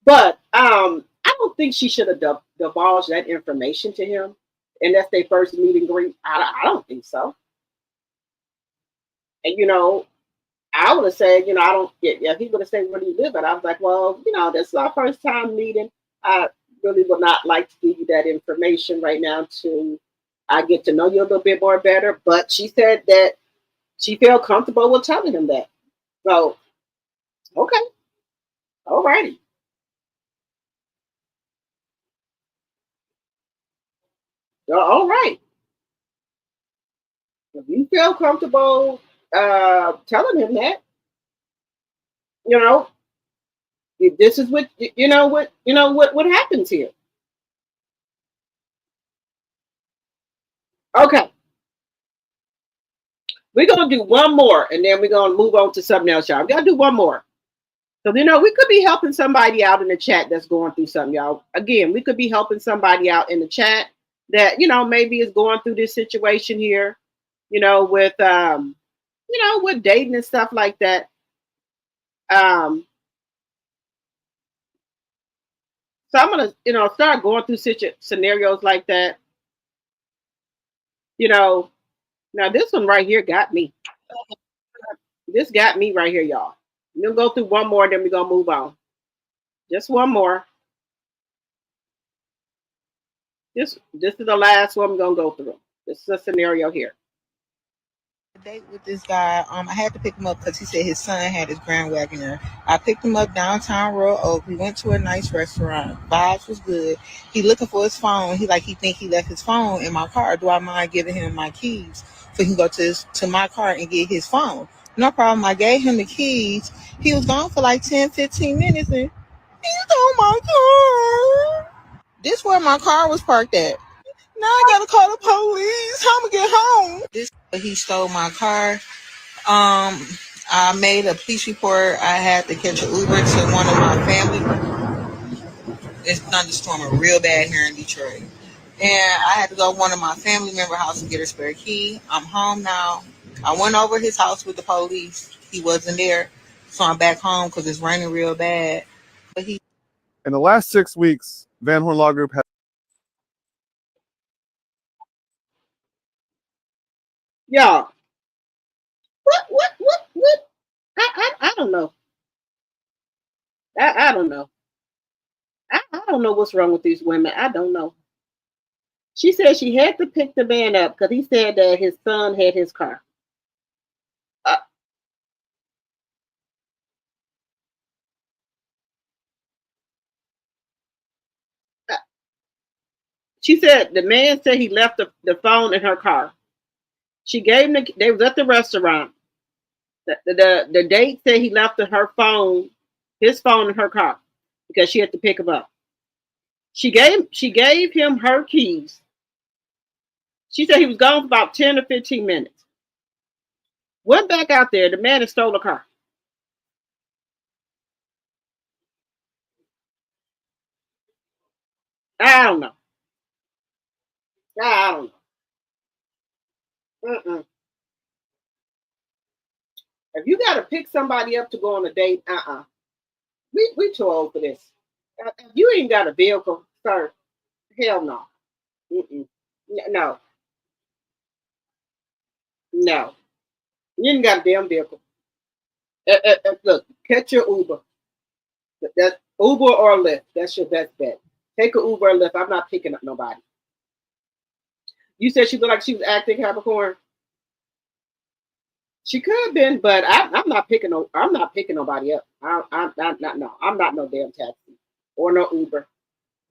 S1: But I don't think she should have divulged that information to him. And that's their first meet and greet. I don't think so. And I would have said, I don't. Yeah, he would have said where do you live at. I was like, well, this is our first time meeting. I really would not like to give you that information right now. I get to know you a little bit more better. But she said that she felt comfortable with telling him that. So, okay, all righty. All right. If you feel comfortable telling him that, this is what what happens here. Okay. We're gonna do one more and then we're gonna move on to something else, y'all. We gotta do one more. So we could be helping somebody out in the chat that's going through something, y'all. Again, we could be helping somebody out in the chat that maybe is going through this situation here, with with dating and stuff like that. So I'm gonna start going through scenarios like that. Now this one right here got me. This got me right here, y'all. We'll go through one more, then we're gonna move on. Just one more. This is the last one we're gonna go through. This is a scenario here.
S10: Date with this guy. I had to pick him up because he said his son had his Grand Wagoner. I picked him up downtown Royal Oak. We went to a nice restaurant. Vibes was good. He looking for his phone. He think he left his phone in my car. Do I mind giving him my keys so he can go to my car and get his phone? No problem. I gave him the keys. He was gone for like 10, 15 minutes and he stole my car. This where my car was parked at. Now I gotta call the police. How am I get home? He stole my car. I made a police report. I had to catch an Uber to one of my family. It's thunderstorming real bad here in Detroit. And I had to go to one of my family member house and get a spare key. I'm home now. I went over his house with the police. He wasn't there. So I'm back home because it's raining real bad. But he
S12: In the last 6 weeks, Van Horn Law Group has
S1: Y'all, what? I don't know. I don't know. I don't know what's wrong with these women. I don't know. She said she had to pick the man up because he said that his son had his car. Uh, uh, she said the man said he left the phone in her car. She gave him they was at the restaurant. The date said he left his phone in her car because she had to pick him up. She gave him her keys. She said he was gone for about 10 or 15 minutes. Went back out there. The man had stole a car. I don't know. I don't know. If you got to pick somebody up to go on a date, we too old for this. If you ain't got a vehicle, sir, hell no. Mm-mm. No, no. You ain't got a damn vehicle. Look, catch your Uber. That Uber or Lyft. That's your best bet. Take an Uber or Lyft. I'm not picking up nobody. You said she looked like she was acting Capricorn. She could have been, but I'm not picking nobody up. I'm not no. I'm not no damn taxi or no Uber.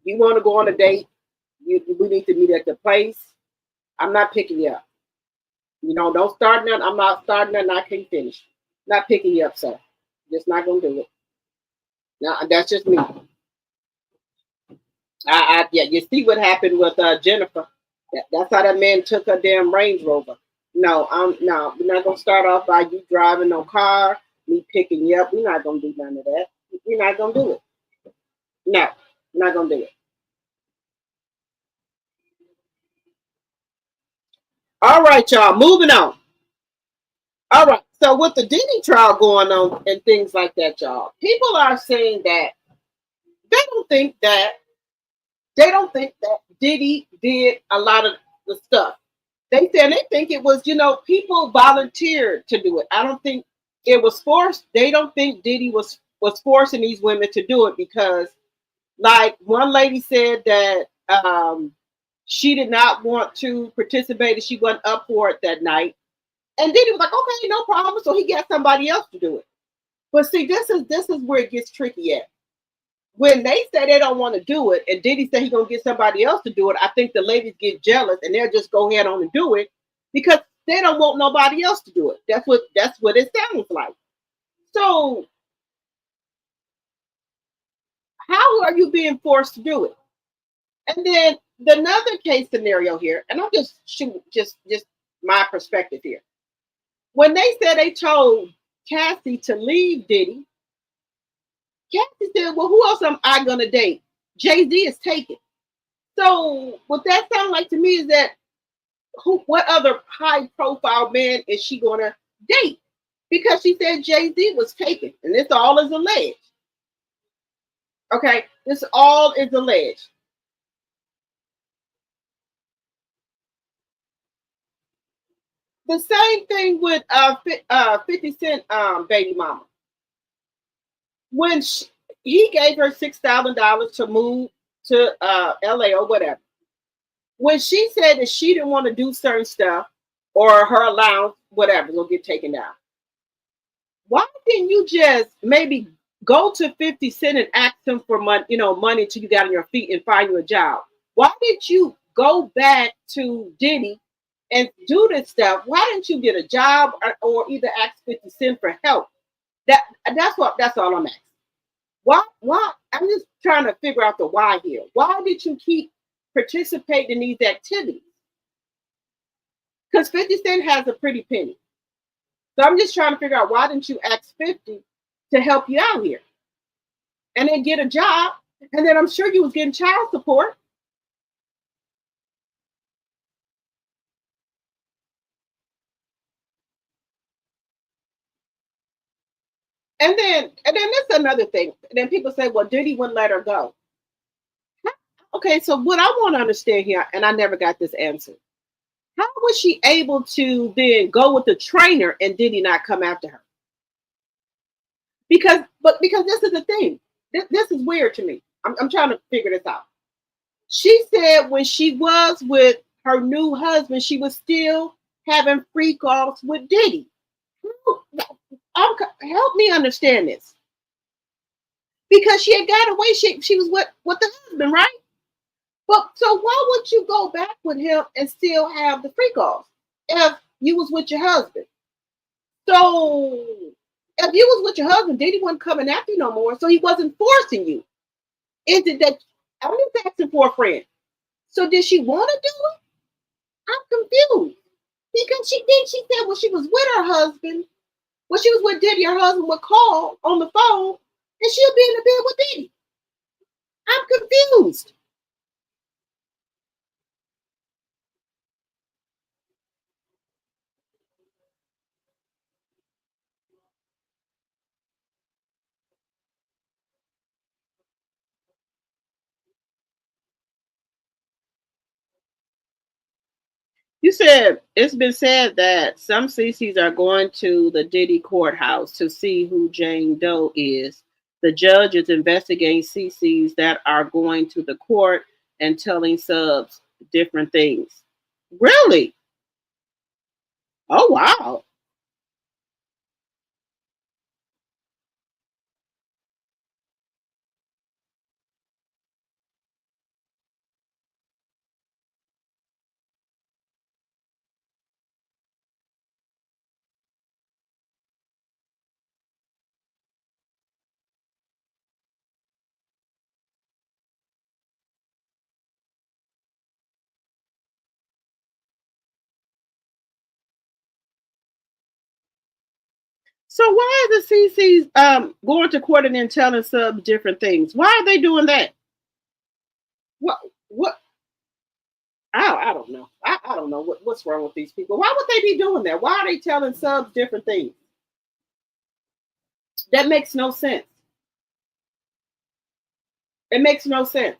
S1: You want to go on a date? We need to meet at the place. I'm not picking you up. Don't start nothing. I'm not starting nothing. I can't finish. Not picking you up, sir. Just not gonna do it. No, that's just me. Yeah. You see what happened with Jennifer? That's how that man took her damn Range Rover. No, we're not gonna start off by you driving no car, me picking you up. We're not gonna do none of that. We're not gonna do it. No, we're not gonna do it. All right, y'all. Moving on. All right. So with the Diddy trial going on and things like that, y'all, people are saying that they don't think that Diddy did a lot of the stuff. They think it was, people volunteered to do it. I don't think it was forced. They don't think Diddy was forcing these women to do it because, like one lady said that she did not want to participate and she wasn't up for it that night. And Diddy was like, okay, no problem. So he got somebody else to do it. But see, this is where it gets tricky at. When they say they don't want to do it, and Diddy said he's gonna get somebody else to do it, I think the ladies get jealous and they'll just go ahead on and do it because they don't want nobody else to do it. That's what it sounds like. So how are you being forced to do it? And then another case scenario here, and I'm just my perspective here. When they said they told Cassie to leave Diddy, Cassie said, well, who else am I going to date? Jay-Z is taken. So what that sounds like to me is that what other high-profile man is she going to date? Because she said Jay-Z was taken, and this all is alleged. Okay, this all is alleged. The same thing with 50 Cent baby mama. When he gave her $6,000 to move to LA or whatever. When she said that she didn't want to do certain stuff, or her allowance, whatever, will get taken down. Why didn't you just maybe go to 50 Cent and ask him for money, money till you got on your feet and find you a job? Why did you go back to Diddy and do this stuff? Why didn't you get a job or either ask 50 Cent for help? That's all I'm asking. Why? I'm just trying to figure out the why here. Why did you keep participating in these activities? Because 50 Cent has a pretty penny. So I'm just trying to figure out why didn't you ask 50 to help you out here? And then get a job. And then I'm sure you was getting child support. And then that's another thing. And then people say, well, Diddy wouldn't let her go. Okay, so what I want to understand here, and I never got this answer. How was she able to then go with the trainer and Diddy not come after her? Because this is the thing. This is weird to me. I'm trying to figure this out. She said when she was with her new husband, she was still having freak offs with Diddy. Help me understand this. Because she had got away, she was with the husband, right? But so why would you go back with him and still have the freak offs if you was with your husband? So if you was with your husband, Diddy wasn't coming after you no more, so he wasn't forcing you. Is it that I'm just asking for a friend? So did she want to do it? I'm confused. Because she said when she was with her husband, when she was with Diddy, her husband would call on the phone and she'll be in the bed with Diddy. I'm confused. You said it's been said that some CCs are going to the Diddy courthouse to see who Jane Doe is. The judge is investigating CCs that are going to the court and telling subs different things. Really? Oh, wow. So why are the CCs going to court and then telling subs different things? Why are they doing that? What? I don't know. I don't know what's wrong with these people. Why would they be doing that? Why are they telling subs different things? That makes no sense. It makes no sense.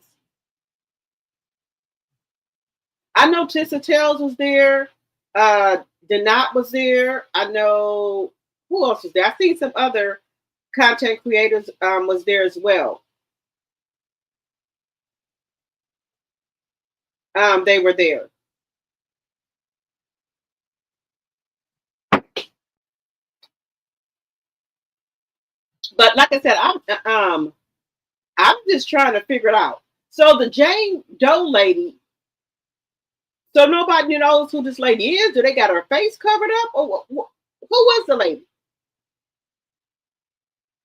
S1: I know Tissa Tells was there. Denat was there. I know who else was there. I think some other content creators was there as well. They were there. But like I said, I'm just trying to figure it out. So the Jane Doe lady, so nobody knows who this lady is. Do they got her face covered up, or who was the lady?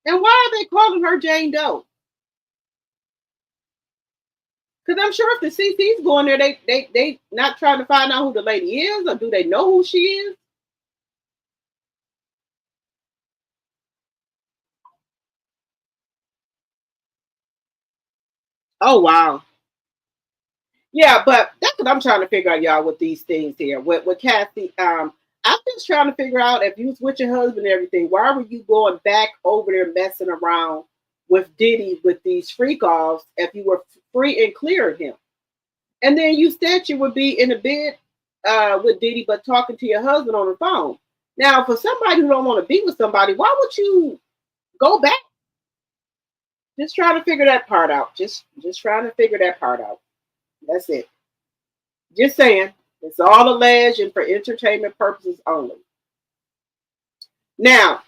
S1: And why are they calling her Jane Doe? Because I'm sure if the CC's going there, they not trying to find out who the lady is, or do they know who she is? Oh wow. Yeah, but that's what I'm trying to figure out, y'all, with these things here. With Cassie, I'm just trying to figure out if you was with your husband and everything, why were you going back over there messing around with Diddy with these freak offs if you were free and clear of him? And then you said you would be in the bed with Diddy, but talking to your husband on the phone. Now, for somebody who don't want to be with somebody, why would you go back? Just trying to figure that part out. Just trying to figure that part out. That's it. Just saying. It's all alleged and for entertainment purposes only. Now,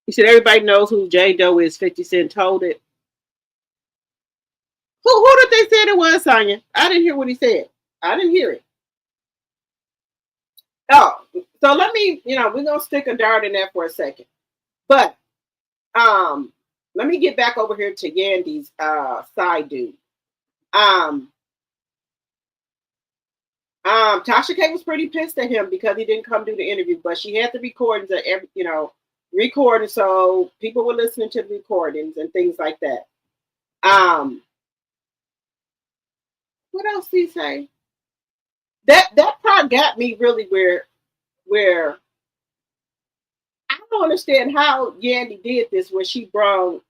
S1: you said everybody knows who J Doe is. 50 Cent told it. Who did they say it was, Sonya? I didn't hear what he said. I didn't hear it. Oh, so let me, we're gonna stick a dart in there for a second. But let me get back over here to Yandy's side dude. Tasha K was pretty pissed at him because he didn't come do the interview, but she had the recordings of every, recording, so people were listening to the recordings and things like that. What else did he say? That part got me really where I don't understand how Yandy did this, where she brought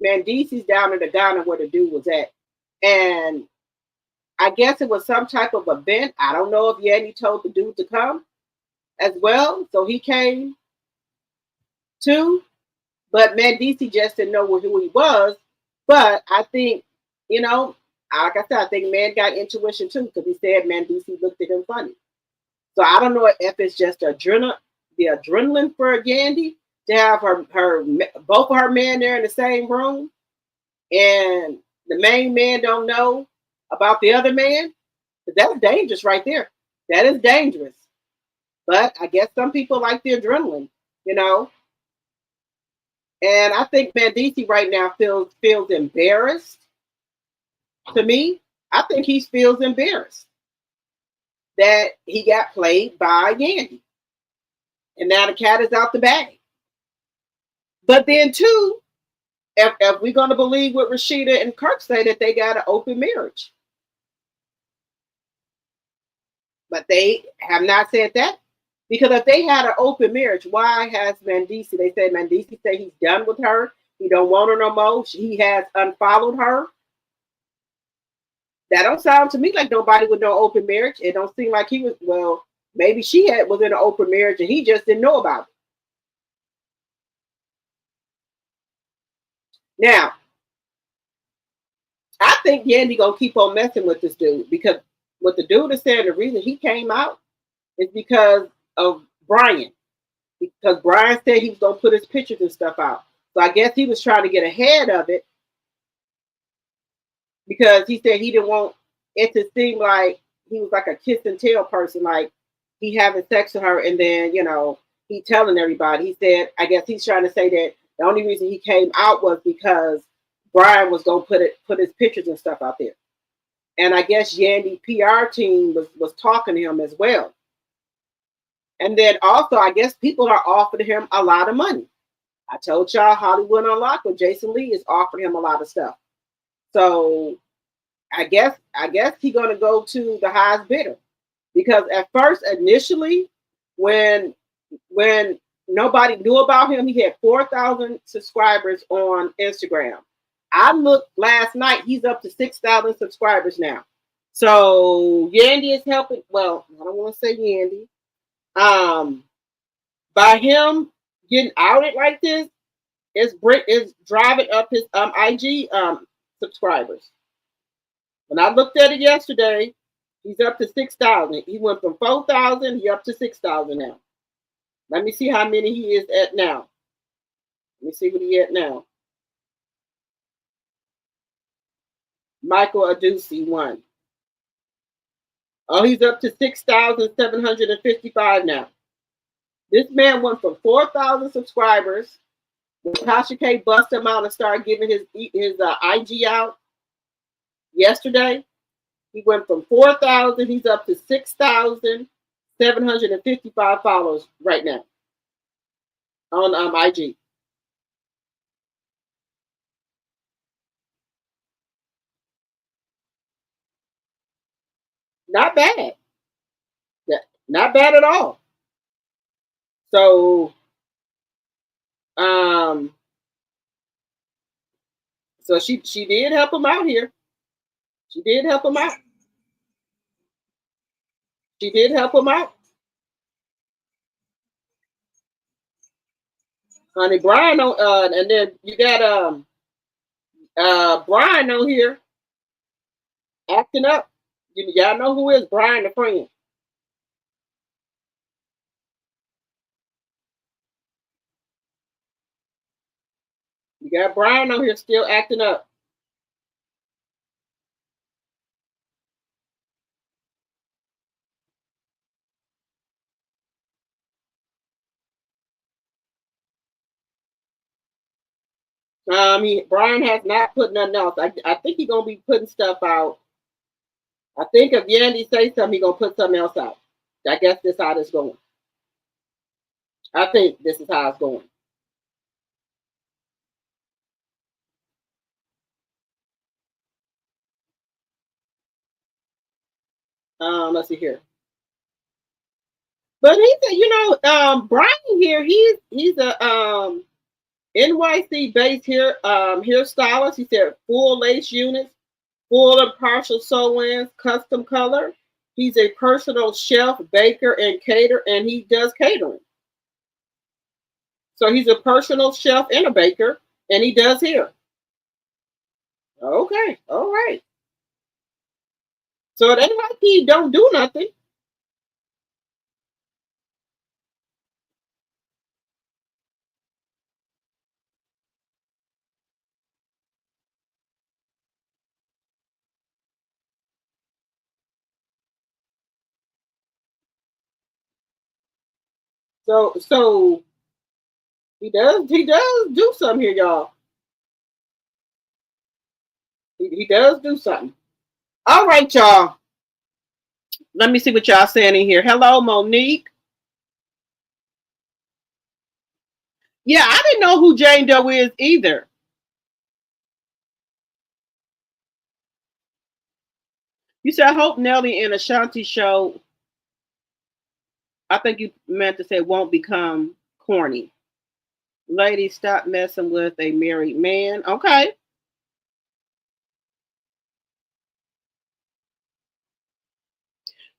S1: MANDDEECEES down to the Ghana where the dude was at, and I guess it was some type of event. I don't know if Yandy told the dude to come as well, so he came too. But MANDDEECEES just didn't know who he was. But I think, like I said, I think man got intuition too, because he said MANDDEECEES looked at him funny. So I don't know if it's just the adrenaline for Yandy to have both of her men there in the same room, and the main man don't know about the other man. That's dangerous right there. That is dangerous. But I guess some people like the adrenaline, And I think MANDDEECEES right now feels embarrassed. To me, I think he feels embarrassed that he got played by Yandy. And now the cat is out the bag. But then too, if we're going to believe what Rashida and Kirk say, that they got an open marriage. But they have not said that. Because if they had an open marriage, why has MANDDEECEES, they said MANDDEECEES said he's done with her. He don't want her no more. He has unfollowed her. That don't sound to me like nobody with no open marriage. It don't seem like he was, well, maybe she was in an open marriage and he just didn't know about it. Now, I think Yandy gonna keep on messing with this dude, because what the dude is saying, the reason he came out is because of Brian. Because Brian said he was gonna put his pictures and stuff out. So I guess he was trying to get ahead of it, because he said he didn't want it to seem like he was like a kiss and tell person, like he having sex with her and then, he telling everybody. He said, I guess he's trying to say that the only reason he came out was because Brian was gonna put his pictures and stuff out there. And I guess Yandy PR team was talking to him as well. And then also, I guess people are offering him a lot of money. I told y'all Hollywood Unlocked with Jason Lee is offering him a lot of stuff. So I guess he's gonna go to the highest bidder, because at first, initially, when nobody knew about him, he had 4,000 subscribers on Instagram. I looked last night; he's up to 6,000 subscribers now. So Yandy is helping. Well, I don't want to say Yandy. By him getting outed like this, is driving up his IG subscribers. When I looked at it yesterday, he's up to 6,000. He went from 4,000, he's up to 6,000 now. Let me see how many he is at now. Let me see what he at now. Michael Adusi won. Oh, he's up to 6,755 now. This man went from 4,000 subscribers. When Tasha K bust him out and started giving his IG out yesterday, he went from 4,000. He's up to 6,755 followers right now on IG. Not bad. Not bad at all. So, so she did help him out here. She did help him out. She did help him out. Honey, Brian, and then you got Brian on here acting up. Y'all know who is Brian the friend. You got Brian on here still acting up. Brian has not put nothing else. I think he's gonna be putting stuff out. I think if Yandy say something, he's gonna put something else out. I guess this is how this going. I think this is how it's going. Let's see here. But he said, Brian here, he's a NYC based here hairstylist. He said full lace units, full and partial sew-ins, custom color. He's a personal chef, baker, and caterer, and he does catering. So he's a personal chef and a baker, and he does hair. Okay, all right. So it ain't like he don't do nothing. So he does do something here, y'all. He does do something. All right, y'all. Let me see what y'all saying in here. Hello, Monique. Yeah, I didn't know who Jane Doe is either. You said, I hope Nelly and Ashanti show, I think you meant to say, won't become corny. Lady, stop messing with a married man. Okay.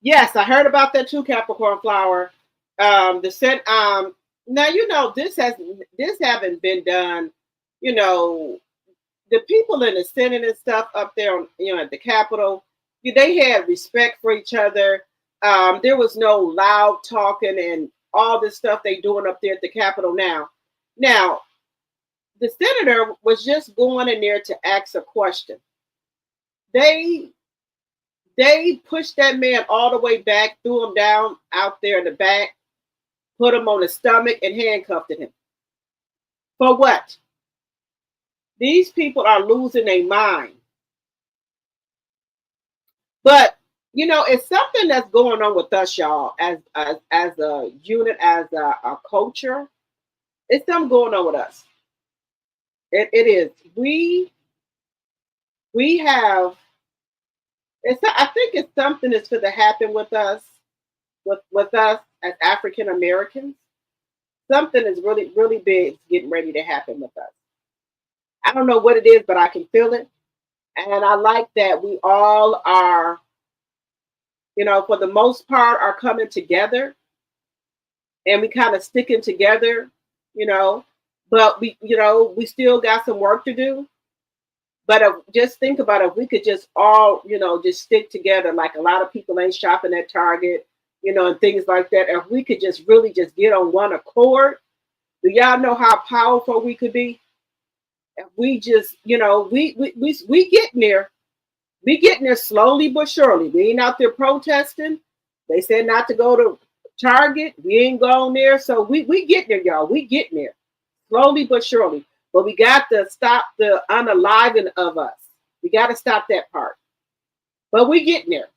S1: Yes, I heard about that too, Capricorn Flower. The scent. Now this haven't been done. The people in the Senate and stuff up there, at the Capitol, they had respect for each other. There was no loud talking and all this stuff they doing up there at the Capitol now. Now, the senator was just going in there to ask a question. They pushed that man all the way back, threw him down out there in the back, put him on his stomach, and handcuffed him. For what? These people are losing their mind. But it's something that's going on with us, y'all, as a unit, as a culture. It's something going on with us. It is. We have. I think it's something that's going to happen with us, with us as African Americans. Something is really, really big getting ready to happen with us. I don't know what it is, but I can feel it. And I like that we all are, for the most part, are coming together and we kind of sticking together, but we still got some work to do. But just think about it, if we could just all, just stick together, like a lot of people ain't shopping at Target, and things like that. If we could just really just get on one accord, do y'all know how powerful we could be? If we just, we getting there. We getting there slowly but surely. We ain't out there protesting. They said not to go to Target. We ain't going there. So we getting there, y'all. We getting there slowly but surely. But we got to stop the unaliving of us. We got to stop that part. But we getting there,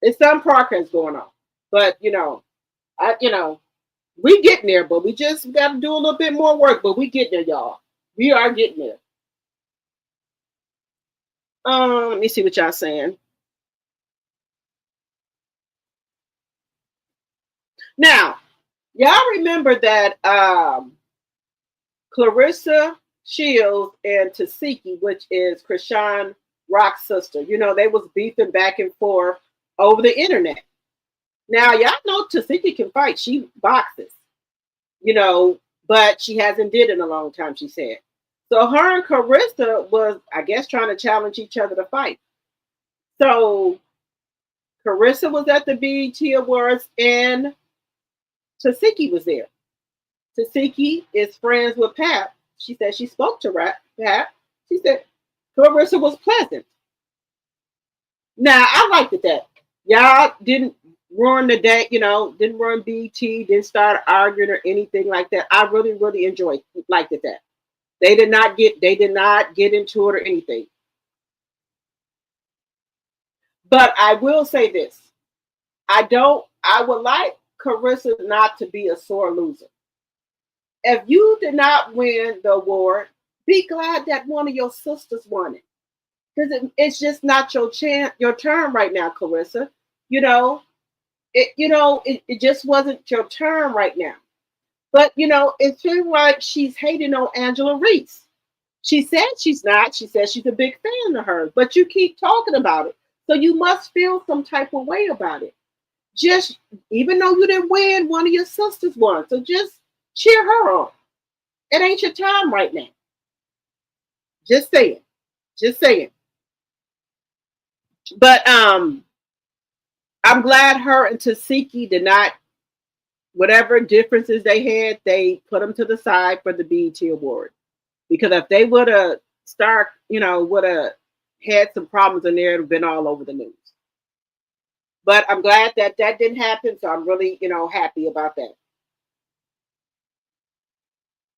S1: It's some progress going on. But we getting there, but we just got to do a little bit more work. But we getting there, y'all. We are getting there. Let me see what y'all saying. Now, y'all remember that Clarissa Shields and Tasiki, which is Krishan Rock's sister, they was beefing back and forth over the internet. Now, y'all know Tasiki can fight. She boxes, but she hasn't did it in a long time, she said. So her and Carissa was, I guess, trying to challenge each other to fight. So Carissa was at the BET Awards and Tasiki was there. Tasiki is friends with Pat. She said she spoke to Pat. She said Carissa was pleasant. Now, I liked it that y'all didn't ruin the day, didn't ruin BT, didn't start arguing or anything like that. I really, really liked it that. They did not get into it or anything. But I will say this. I would like Carissa not to be a sore loser. If you did not win the award, be glad that one of your sisters won it. Because it's just not your turn right now, Carissa. It just wasn't your turn right now. But it feels like she's hating on Angela Reese. She said she's not. She says she's a big fan of hers, but you keep talking about it. So you must feel some type of way about it. Just even though you didn't win, one of your sisters won. So just cheer her on. It ain't your time right now. Just saying. Just saying. But I'm glad her and Tasiki did not, whatever differences they had, they put them to the side for the BET Award. Because if they would have would have had some problems in there, it would have been all over the news. But I'm glad that didn't happen. So I'm really, happy about that.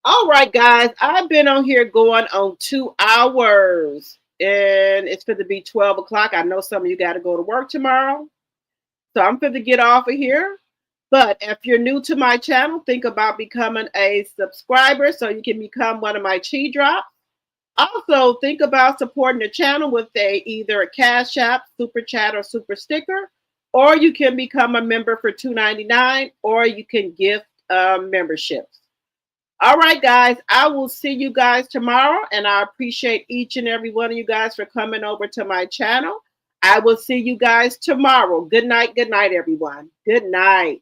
S1: All right, guys, I've been on here going on 2 hours. And it's going to be 12 o'clock. I know some of you got to go to work tomorrow. So I'm going to get off of here. But if you're new to my channel, think about becoming a subscriber so you can become one of my Chi Drops. Also, think about supporting the channel with either a Cash App, Super Chat, or Super Sticker. Or you can become a member for $2.99, or you can gift memberships. All right, guys, I will see you guys tomorrow, and I appreciate each and every one of you guys for coming over to my channel. I will see you guys tomorrow. Good night, everyone. Good night.